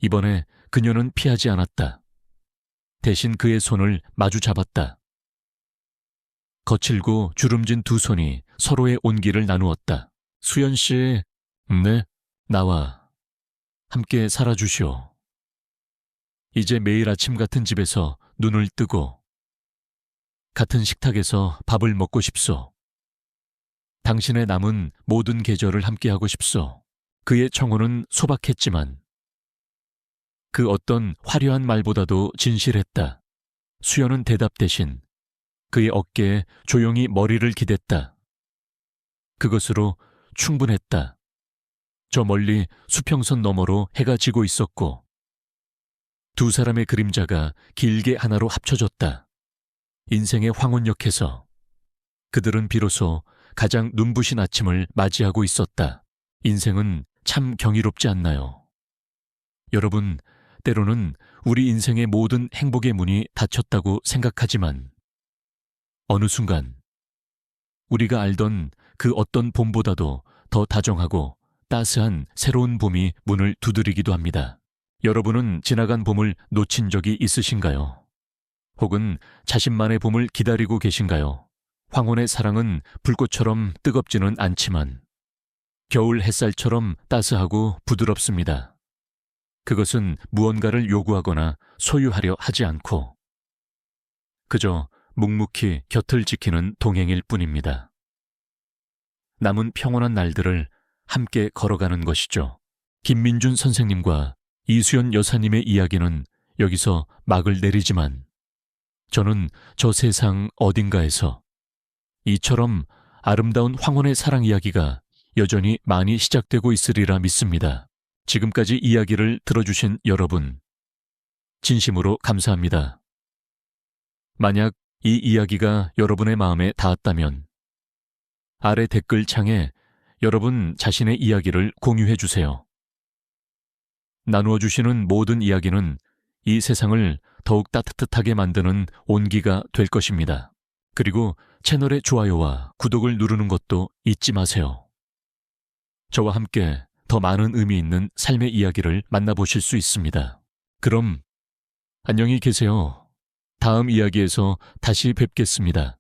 이번에 그녀는 피하지 않았다. 대신 그의 손을 마주 잡았다. 거칠고 주름진 두 손이 서로의 온기를 나누었다. 수연 씨, 네, 나와 함께 살아주시오. 이제 매일 아침 같은 집에서 눈을 뜨고 같은 식탁에서 밥을 먹고 싶소. 당신의 남은 모든 계절을 함께하고 싶소. 그의 청혼은 소박했지만 그 어떤 화려한 말보다도 진실했다. 수연은 대답 대신 그의 어깨에 조용히 머리를 기댔다. 그것으로 충분했다. 저 멀리 수평선 너머로 해가 지고 있었고 두 사람의 그림자가 길게 하나로 합쳐졌다. 인생의 황혼역에서 그들은 비로소 가장 눈부신 아침을 맞이하고 있었다. 인생은 참 경이롭지 않나요? 여러분, 때로는 우리 인생의 모든 행복의 문이 닫혔다고 생각하지만 어느 순간 우리가 알던 그 어떤 봄보다도 더 다정하고 따스한 새로운 봄이 문을 두드리기도 합니다. 여러분은 지나간 봄을 놓친 적이 있으신가요? 혹은 자신만의 봄을 기다리고 계신가요? 황혼의 사랑은 불꽃처럼 뜨겁지는 않지만 겨울 햇살처럼 따스하고 부드럽습니다. 그것은 무언가를 요구하거나 소유하려 하지 않고 그저 묵묵히 곁을 지키는 동행일 뿐입니다. 남은 평온한 날들을 함께 걸어가는 것이죠. 김민준 선생님과 이수연 여사님의 이야기는 여기서 막을 내리지만 저는 저 세상 어딘가에서 이처럼 아름다운 황혼의 사랑 이야기가 여전히 많이 시작되고 있으리라 믿습니다. 지금까지 이야기를 들어주신 여러분, 진심으로 감사합니다. 만약 이 이야기가 여러분의 마음에 닿았다면 아래 댓글창에 여러분 자신의 이야기를 공유해 주세요. 나누어 주시는 모든 이야기는 이 세상을 더욱 따뜻하게 만드는 온기가 될 것입니다. 그리고 채널의 좋아요와 구독을 누르는 것도 잊지 마세요. 저와 함께 더 많은 의미 있는 삶의 이야기를 만나보실 수 있습니다. 그럼 안녕히 계세요. 다음 이야기에서 다시 뵙겠습니다.